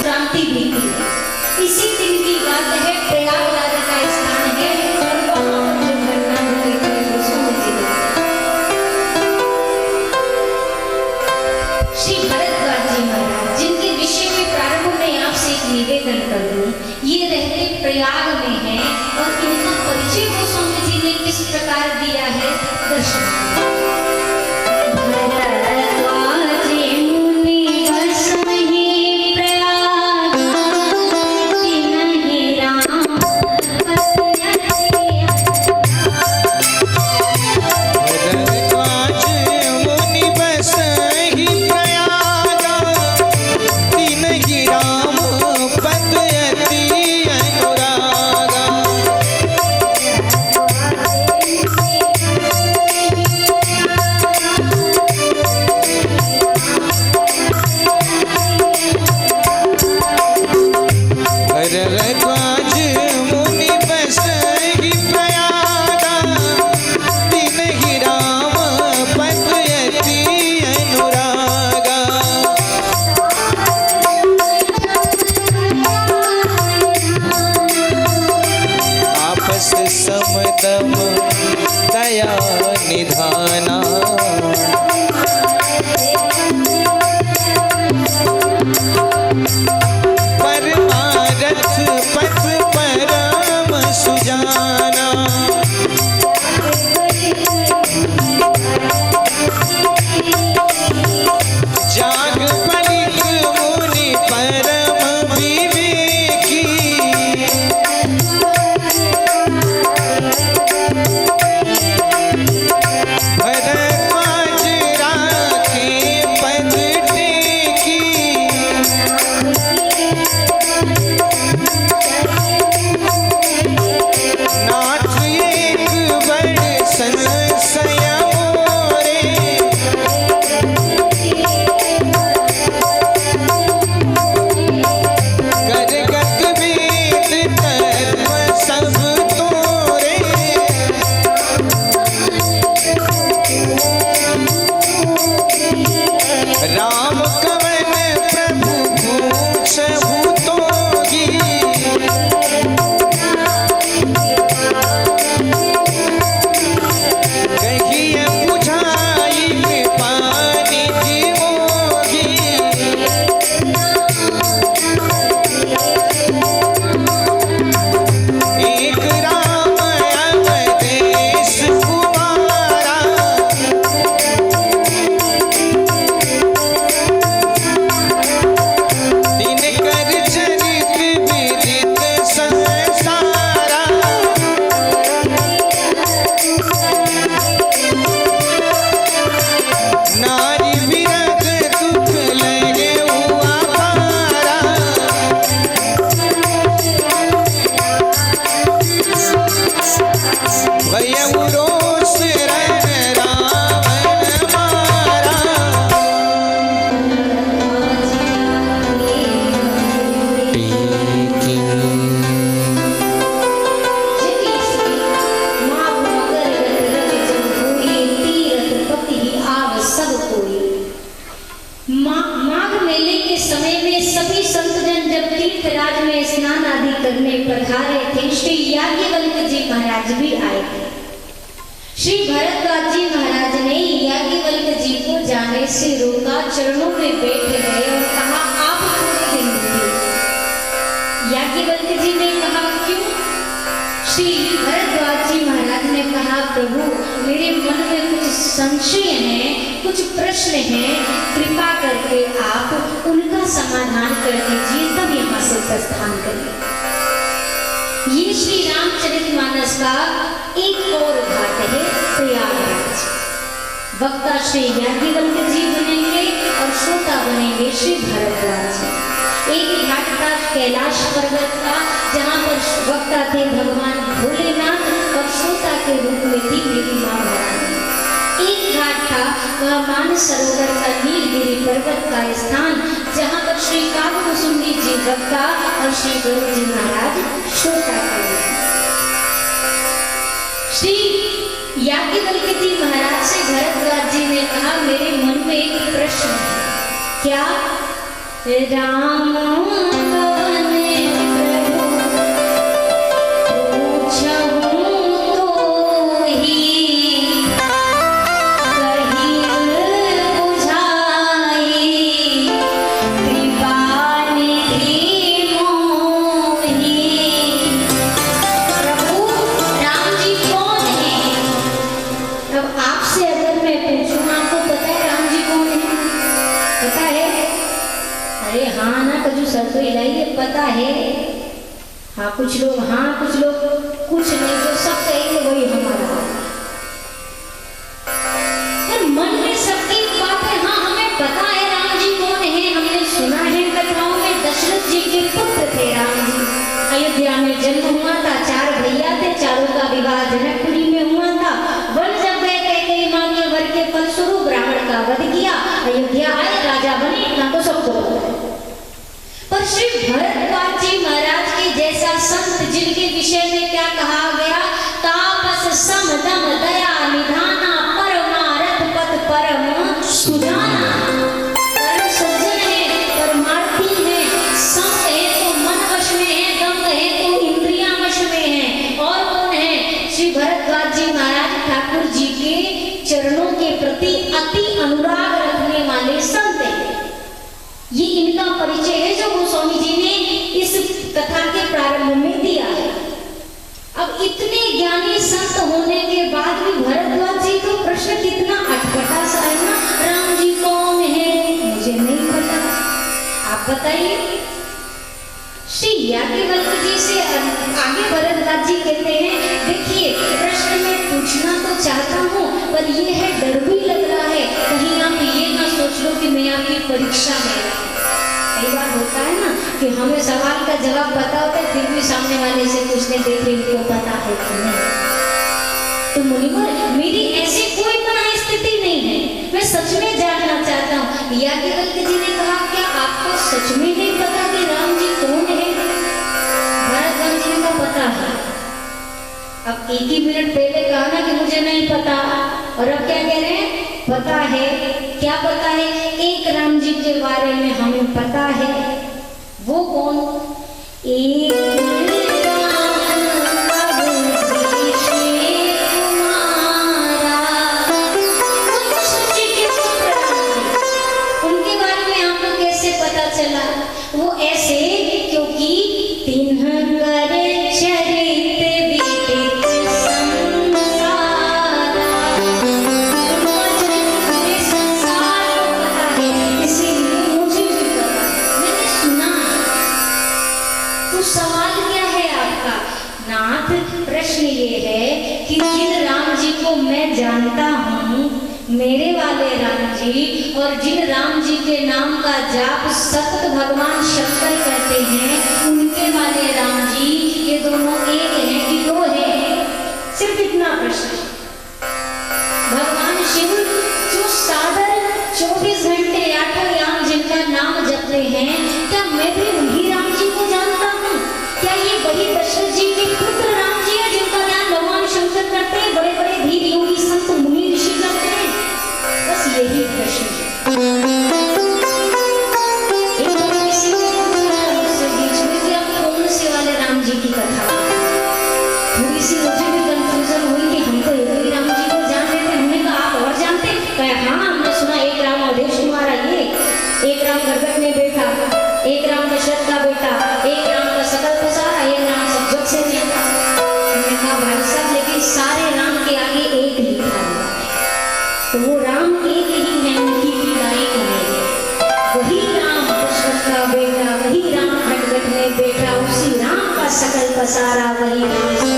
क्रांति बीती है। इसी दिन की बात है, प्रयागराज का स्थान है और वहां पर जो घटना हुई थी वो सुन लीजिए। श्री भरद्वाज जी महाराज, जिनके विषय में प्रारंभ में आपसे एक निवेदन कर दूं, ये रहते प्रयाग में हैं और इनका परिचय गोस्वामी जी ने किस प्रकार दिया है, दर्शन। समदम दया निधाना, परमारथ पथ परम सुजाना। जाग पलिक मुनि परम विवेकी, भैया रोष रण रावण मारा। माघ मेले के समय में सभी संतजन जब तीर्थराज में स्नान आदि करने पधारे थे, श्री याज्ञवल्क्य जी महाराज भी आए थे। श्री भरद्वाज जी महाराज ने याज्ञवल्क्य जी को जाने से रोका, चरणों में बैठ गए और कहा आप थोड़े दिन रुकिए। याज्ञवल्क्य जी ने कहा क्यों? श्री भरद्वाज जी महाराज ने कहा प्रभु मेरे मन में कुछ संशय है, कुछ प्रश्न हैं, कृपा करके आप उनका समाधान कर दीजिए, तब यहाँ से प्रस्थान करिए। ये श्री रामचरितमानस का एक और घाट है प्रयागराज। वक्ता श्री याज्ञवल्क्य जी बनेंगे और श्रोता बनेंगे श्री भरद्वाज जी। एक घाट था कैलाश पर्वत का, जहाँ पर वक्ता थे भगवान भोलेनाथ और श्रोता के रूप में थी देवी माँ भवानी। एक घाट था वह मानसरोवर का नीलगिरी पर्वत का स्थान, जहाँ पर श्री काकभुसुंडी जी वक्ता और श्री गुरु जी महाराज श्रोता थे। श्री याज्ञवल्क्य जी महाराज से भरद्वाज जी ने कहा मेरे मन में एक प्रश्न है। क्या? राम पता है? हाँ कुछ लोग हाँ, कुछ लोग कुछ नहीं, जो सब कहेंगे वही हमारा। मन में सबकी बात है। हाँ हमें पता है राम जी कौन है, हमने सुना है कथाओं में दशरथ जी के पुत्र थे राम जी। अयोध्या में जन्म हुआ था, 4 भैया थे, चारों का विवाह जनकपुरी में हुआ था। वन जब गए कैकेयी मां के वर के फलस्वरूप रावण का वध किया, अयोध्या आए, राजा बने, इतना तो सबको पता है। पर श्री भरद्वाज जी महाराज के जैसा संत जिनके विषय में क्या कहा गया, तापस सम दम दया निधाना परमारथ पथ परम सुजाना। परम सज्जन है, परमार्थी है, सम है तो मन वश में है, दम है तो इंद्रियां वश में है। और कौन है? श्री भरद्वाज जी महाराज ठाकुर जी के चरणों के प्रति अति अनुराग रखने वाले संत हैं। ये इनका परिचय है जो गोस्वामी जी ने इस कथा के प्रारंभ में दिया है। अब इतने ज्ञानी संत होने के बाद भी भरद्वाज जी को प्रश्न कितना अटपटा सा है ना, राम जी कौन है मुझे नहीं पता, आप बताइए। श्री याज्ञवल्क्य जी से आगे भरद्वाज जी कहते हैं देखिए प्रश्न मैं पूछना तो चाहता हूँ, पर ये है डर भी लग रहा है, कहीं आप ये ना सोच लो कि मैं आपकी परीक्षा में। कई बार होता है ना कि हमें सवाल का जवाब पता होता है, फिर भी सामने वाले से पूछने देखे इनको पता है कि नहीं। तो मुनिवर मेरी ऐसी कोई बड़ी स्थिति नहीं है, मैं सच में जानना चाहता हूँ। याज्ञवल्क्य जी ने कहा क्या आपको सच में नहीं पता कि राम जी कौन है? भरद्वाज जी का पता है। अब एक ही मिनट पहले कहा ना कि मुझे नहीं पता, और अब क्या कह रहे हैं? पता है। क्या पता है? एक राम जी के बारे में हमें पता है। वो कौन? एक उनके बारे में आपको कैसे पता चला? वो ऐसे क्योंकि प्रश्न ये है कि जिन राम जी को मैं जानता हूँ, मेरे वाले राम जी, और जिन राम जी के नाम का जाप सतत भगवान शंकर करते हैं, उनके वाले राम जी, ये दोनों एक हैं कि दो हैं? सिर्फ इतना प्रश्न। सारे राम के आगे एक लिखा हुआ है, तो वो राम एक ही है, उनकी पीड़ाएं करेंगे। वही राम दशरथ का बेटा, वही राम खटखट में बेटा, उसी राम का सकल पसारा, वही राम से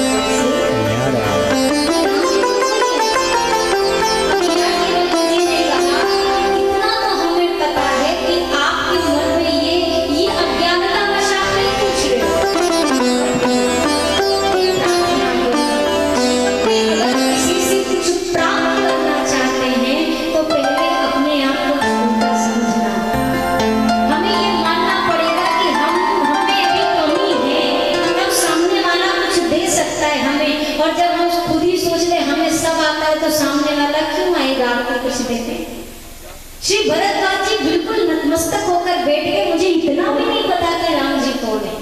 श्री भरद्वाज जी बिल्कुल नतमस्तक होकर बैठ गए। मुझे इतना भी नहीं पता कि राम जी कौन है।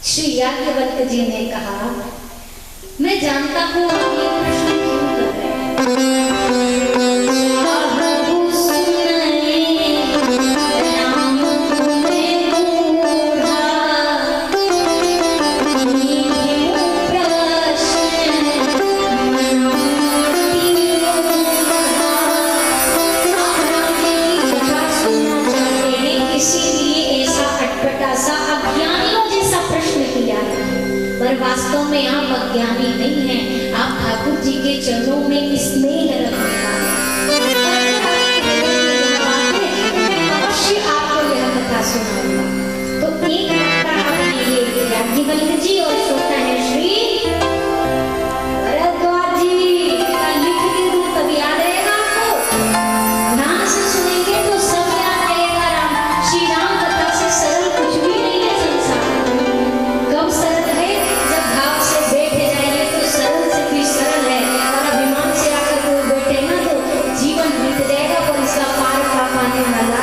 श्री याज्ञवल्क्य जी ने कहा, मैं जानता हूँ आप ये प्रश्न क्यों कर रहे हैं। वास्तव में आप अज्ञानी नहीं हैं, आप ठाकुर जी के चरणों में स्नेह रखने वाले। अवश्य आपको यह कथा सुनाऊंगा। तो एक लगता याज्ञवल्क्य जी और छोटा है श्री भरद्वाज जी का लिख के रूप तब याद रहेगा आपको। ध्यान से सुनेंगे तो सब याद रहेगा। राम श्री राम कथा से सरल कुछ भी नहीं है संसार। कब सरल है, भाव से बैठे जाइए तो सरल से भी सरल है, और अभिमान से आकर कोई बैठे ना तो जीवन बीत जाएगा पर इसका पार पा पाने वाला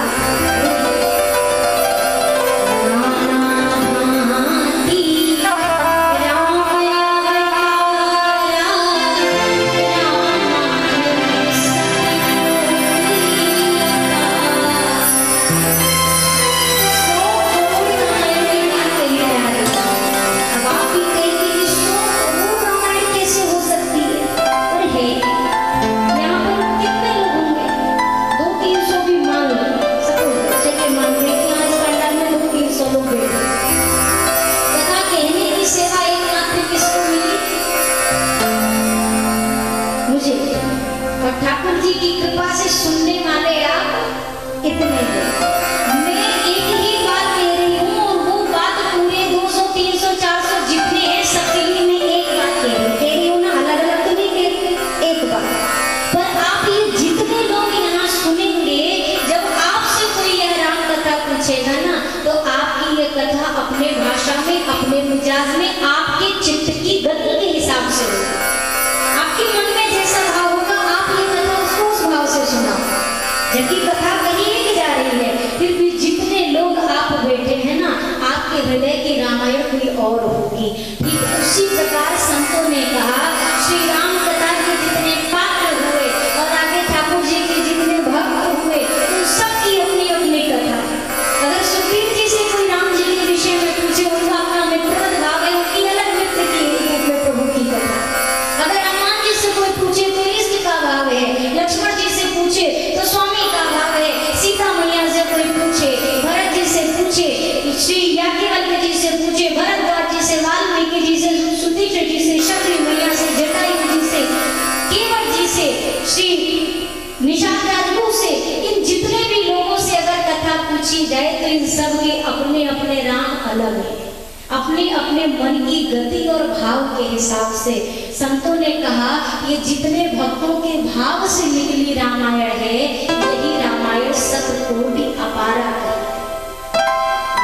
अपने मन की गति और भाव के हिसाब से संतों ने कहा ये जितने भक्तों के भाव से निकली रामायण है यही रामायण सतकोटि अपारा है।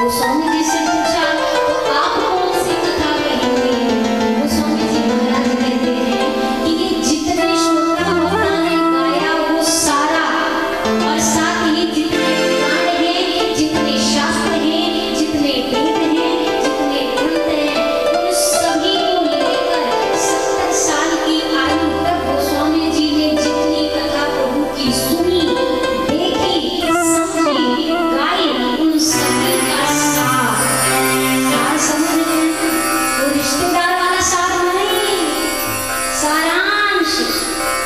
वो स्वामी जी से पूछा तो आप कौन सी कथा कहेंगे? वो स्वामी जी महाराज कहते हैं कि ये जितने श्लोक भगवान ने गाया वो सारा, और साथ ही जितने पुराण हैं, जितने शास्त्र हैं, जितने वेद हैं, जितने ग्रंथ हैं, उन सभी को लेकर 70 साल की आयु तक गोस्वामी जी ने जितनी कथा प्रभु की सुनी, देखी, समझी, गाई, उन सभी का सार सारांश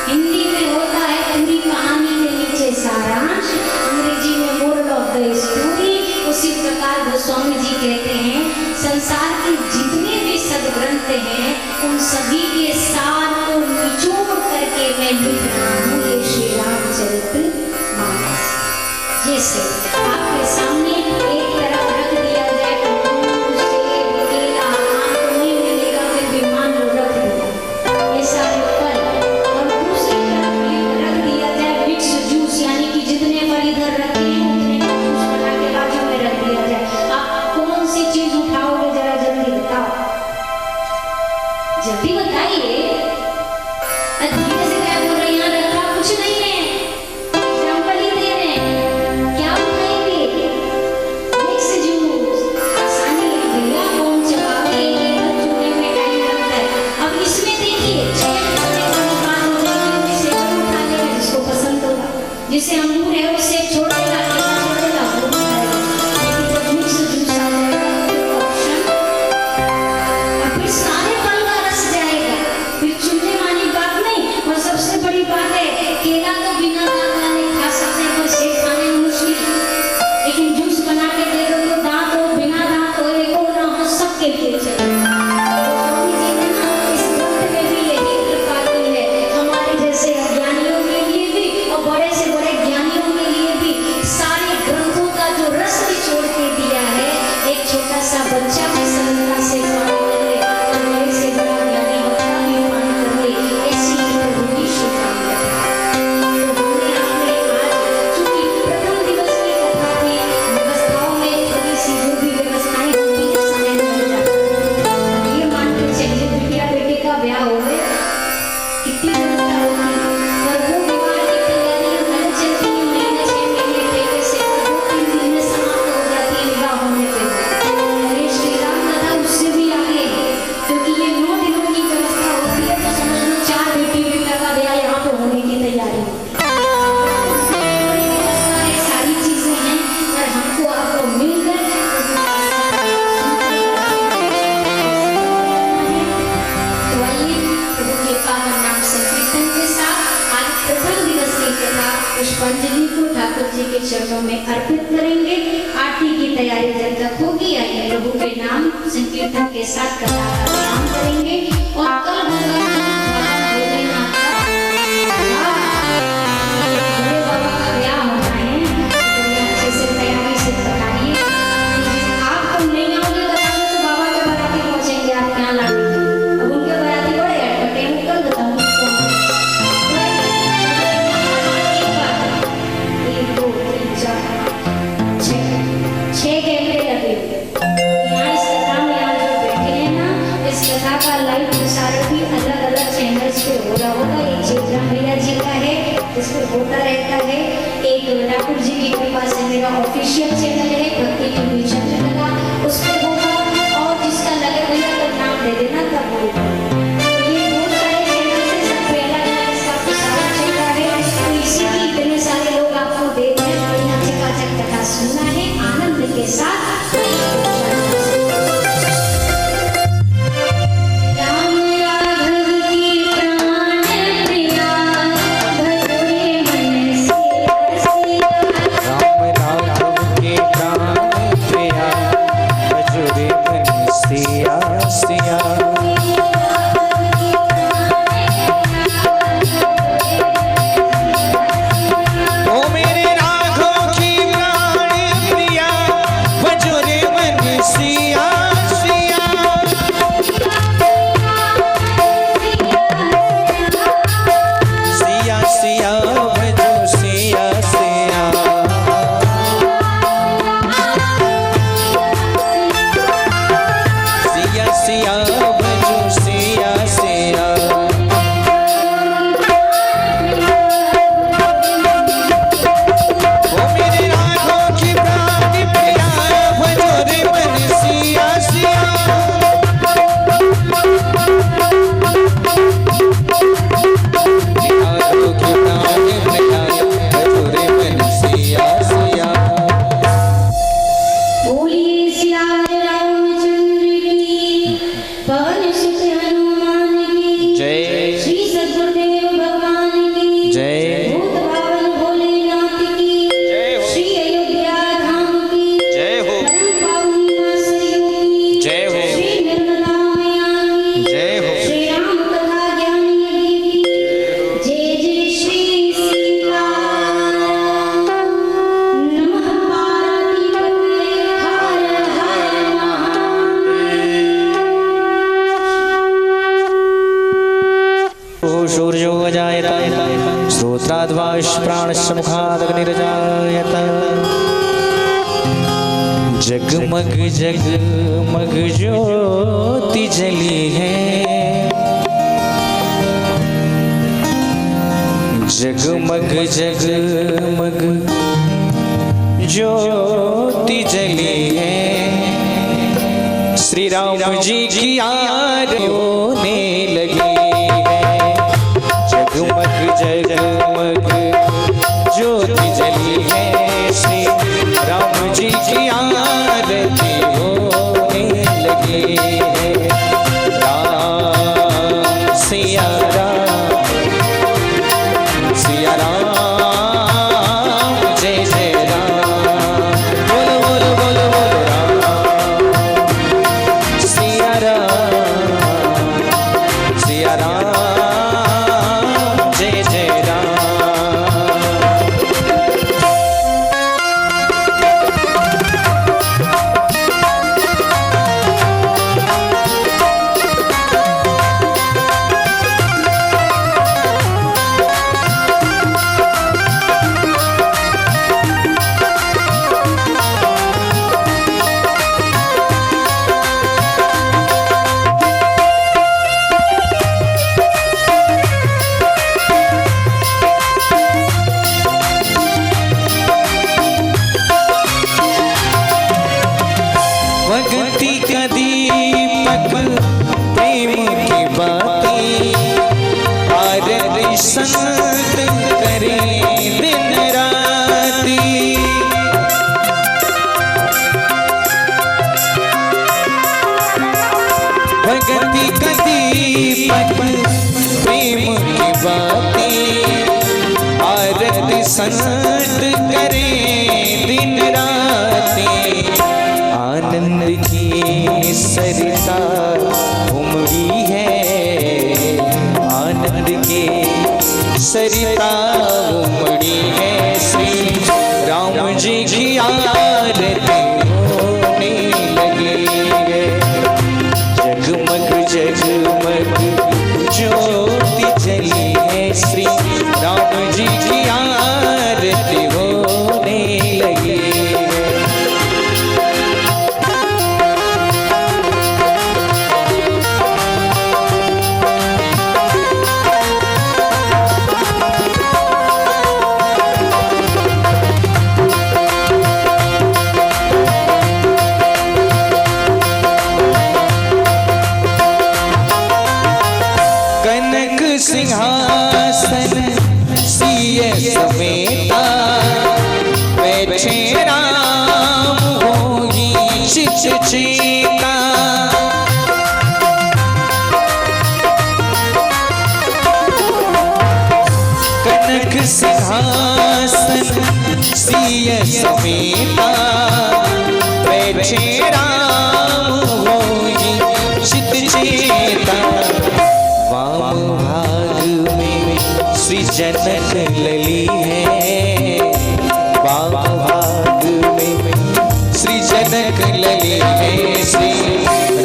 हिंदी में होता है पूरी कहानी के नीचे सारांश, अंग्रेजी में मोरल ऑफ द स्टोरी। उसी प्रकार गोस्वामी जी कहते हैं संसार के जितने भी सदग्रंथ हैं उन सभी के सार को निचोड़ करके मैं लिख रहा हूँ ये श्री रामचरित्र मानस। जैसे आपके सामने एक तरफ रख दिया जाए केला तो नहीं मिलेगा, फिर भी मान लो रख दो ये सारे फल, और दूसरी तरफ रख दिया जाए मिक्स जूस, यानी कि जितने फल इधर रखे हैं उतने का जूस बना के बाजू में रख दिया जाए। आप कौन सी चीज उठाओगे जरा जल्दी बताओ, जल्दी बताइए। धीरे से क्या बोल रहे हैं, यहाँ रखा कुछ नहीं है, एग्जाम्पल ही दे रहे हैं। क्या उठाएंगे? Mix juice. आसानी है भैया, कौन चबावे, एक चूल्हे में टाइम लगता है। अब इसमें देखिए 6 घंटे का दुकान हो जाएगी, जिसे उठा लेगा जिसको पसंद होगा, जिसे अंगूर है उसे छोड़ देगा, केला छोड़ेगा वो भी खाएगा। लेकिन जब मिक्स जूस आ जाएगा तो ऑप्शन, और फिर सारे फल का रस जाएगा, फिर चूल्हे वाली बात नहीं। और सबसे बड़ी बात है केला तो बिना दांत वाले खा सकते हैं, पर सेब खाने में मुश्किल, लेकिन जूस बना के दे दो तो दांत हो बिना दांत हो एक हो ना हो सबके लिए चलेगा। स्वामी जी ने ना इस ग्रंथ में भी यही कृपा की है, हमारे जैसे अज्ञानियों के लिए भी और बड़े से बड़े ज्ञानियों के लिए भी। सारे ग्रंथों का जो रस निचोड़ के दिया है, एक छोटा सा बच्चा भी सरलता से पान कर ले और बड़े से बड़ा ज्ञानी वक्ता भी पान कर ले, ऐसी ही प्रभु की शुभकामना है। तो हमने आपने आज चूंकि प्रथम दिवस की कथा थी, व्यवस्थाओं में थोड़ी सी जो भी व्यवस्थाएं होती है समय लग जाता है। ये मान के चलिए बिटिया बेटे का ब्याह हो गया, कितनी व्यवस्था होती है, पर वो विवाह की तैयारियां हल चलती हैं महीने 6 महीने पहले से, और 2-3 दिन में समाप्त हो जाती है विवाह होने पे। अरे श्री राम कथा उससे भी आगे है, क्योंकि ये 9 दिनों की व्यवस्था होती है, तो समझ लो 4 बेटी बेटा का ब्याह यहाँ पे होने की तैयारी होती है। बड़ी व्यवस्था है, सारी चीजें हैं, पर हमको आपको मिलकर तो आइए प्रभु के पावन नाम संकीर्तन के साथ आज प्रथम दिवस की कथा पुष्पांजलि को ठाकुर जी के चरणों में अर्पित करेंगे। आरती की तैयारी जब तक होगी, आइए प्रभु के नाम संकीर्तन के साथ कथा का ध्यान करेंगे। और कल होगा भोलेनाथ का भोले बाबा का ब्याह होना है, तो अच्छे से तैयारी से बताइए। आप तो नहीं आओगे बताइए तो बाबा के बाराती पहुंचेंगे आप यहाँ लाने। अब उनके बाराती बड़े अटपटे हैं, कल बताऊंगी कौन है। 1 2 3 4 6 कैमरे लगे हुए यहाँ इस कथा में। यहाँ जो बैठे हैं ना, इस कथा का लाइव प्रसारण भी अलग अलग चैनल्स पे हो रहा होगा। एक चेतराम भैया जी का है जिस पे होता रहता है, एक ठाकुर जी की कृपा से मेरा ऑफिशियल चैनल है भक्ति टीवी चंद्रकला, उस पे होगा, और जिसका लगे भैया तो नाम दे देना तब होगा। तो ये बहुत सारे चैनल से सब पे अलग अलग इसका प्रसारण चल रहा है, तो इसीलिए इतने सारे लोग आपको देख रहे हैं। बढ़िया चकाचक कथा सुनना है आनंद के साथ। राम राघव की प्राण प्रिया, भजोरे मन से रसिया। राम राघव के प्राण सूर्यो अजायत श्रोत्राद्वायुः प्राणस्य मुखादग्निरजायत जगमग जगमग ज्योति जली है जगमग जगमग ज्योति जली है श्री राम जी की आरती होने लगी है जगमग जगमग ज्योति जली है श्री राम जी की आरती होने लगी है राम सिया राम सिया राम जय जय राम बोलो बोलो बोलो बोलो राम सिया राम जय जय राम। भक्ति का दीपक प्रेम की बाती आरती संत करे दिन राती भक्ति का दीपक प्रेम की बाती आरती संत करे दिन राती आनंद की सरिता उमड़ी है आनंद की सरिता उमड़ी है श्री राम जी की आरती होने लगी है जगमग जगमग ज्योति जली है श्री राम जी की आरती होने लगी है। कनक सिंहासन सिय समेता बैठे राम होगी चित चेता कनक सिंहासन सिय समेता बैठे राम होगी चित चेता वाम भाग में श्री जनक लली है वाम भाग में श्री जनक लली है श्री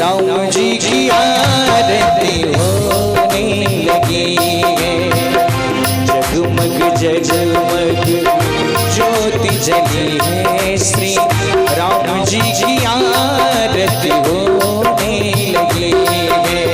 राम जी की आरती होने लगी है जगमग जगमग ज्योति जली है श्री राम जी की आरती होने लगी है।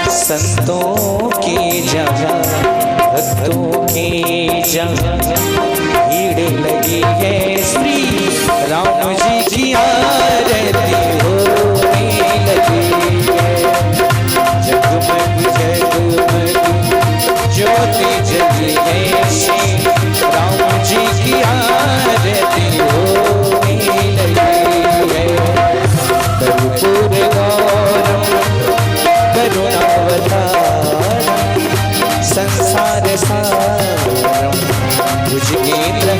संतों की जगह भक्तों है जहाँ भीड़ लगी है श्री राम जी की आरती होने लगी है। जगमग जगमग ज्योति जली है श्री राम जी की आरती होने लगी है। कर्पूर गौरम करुणावतारम संसार सारम भुजगेंद्र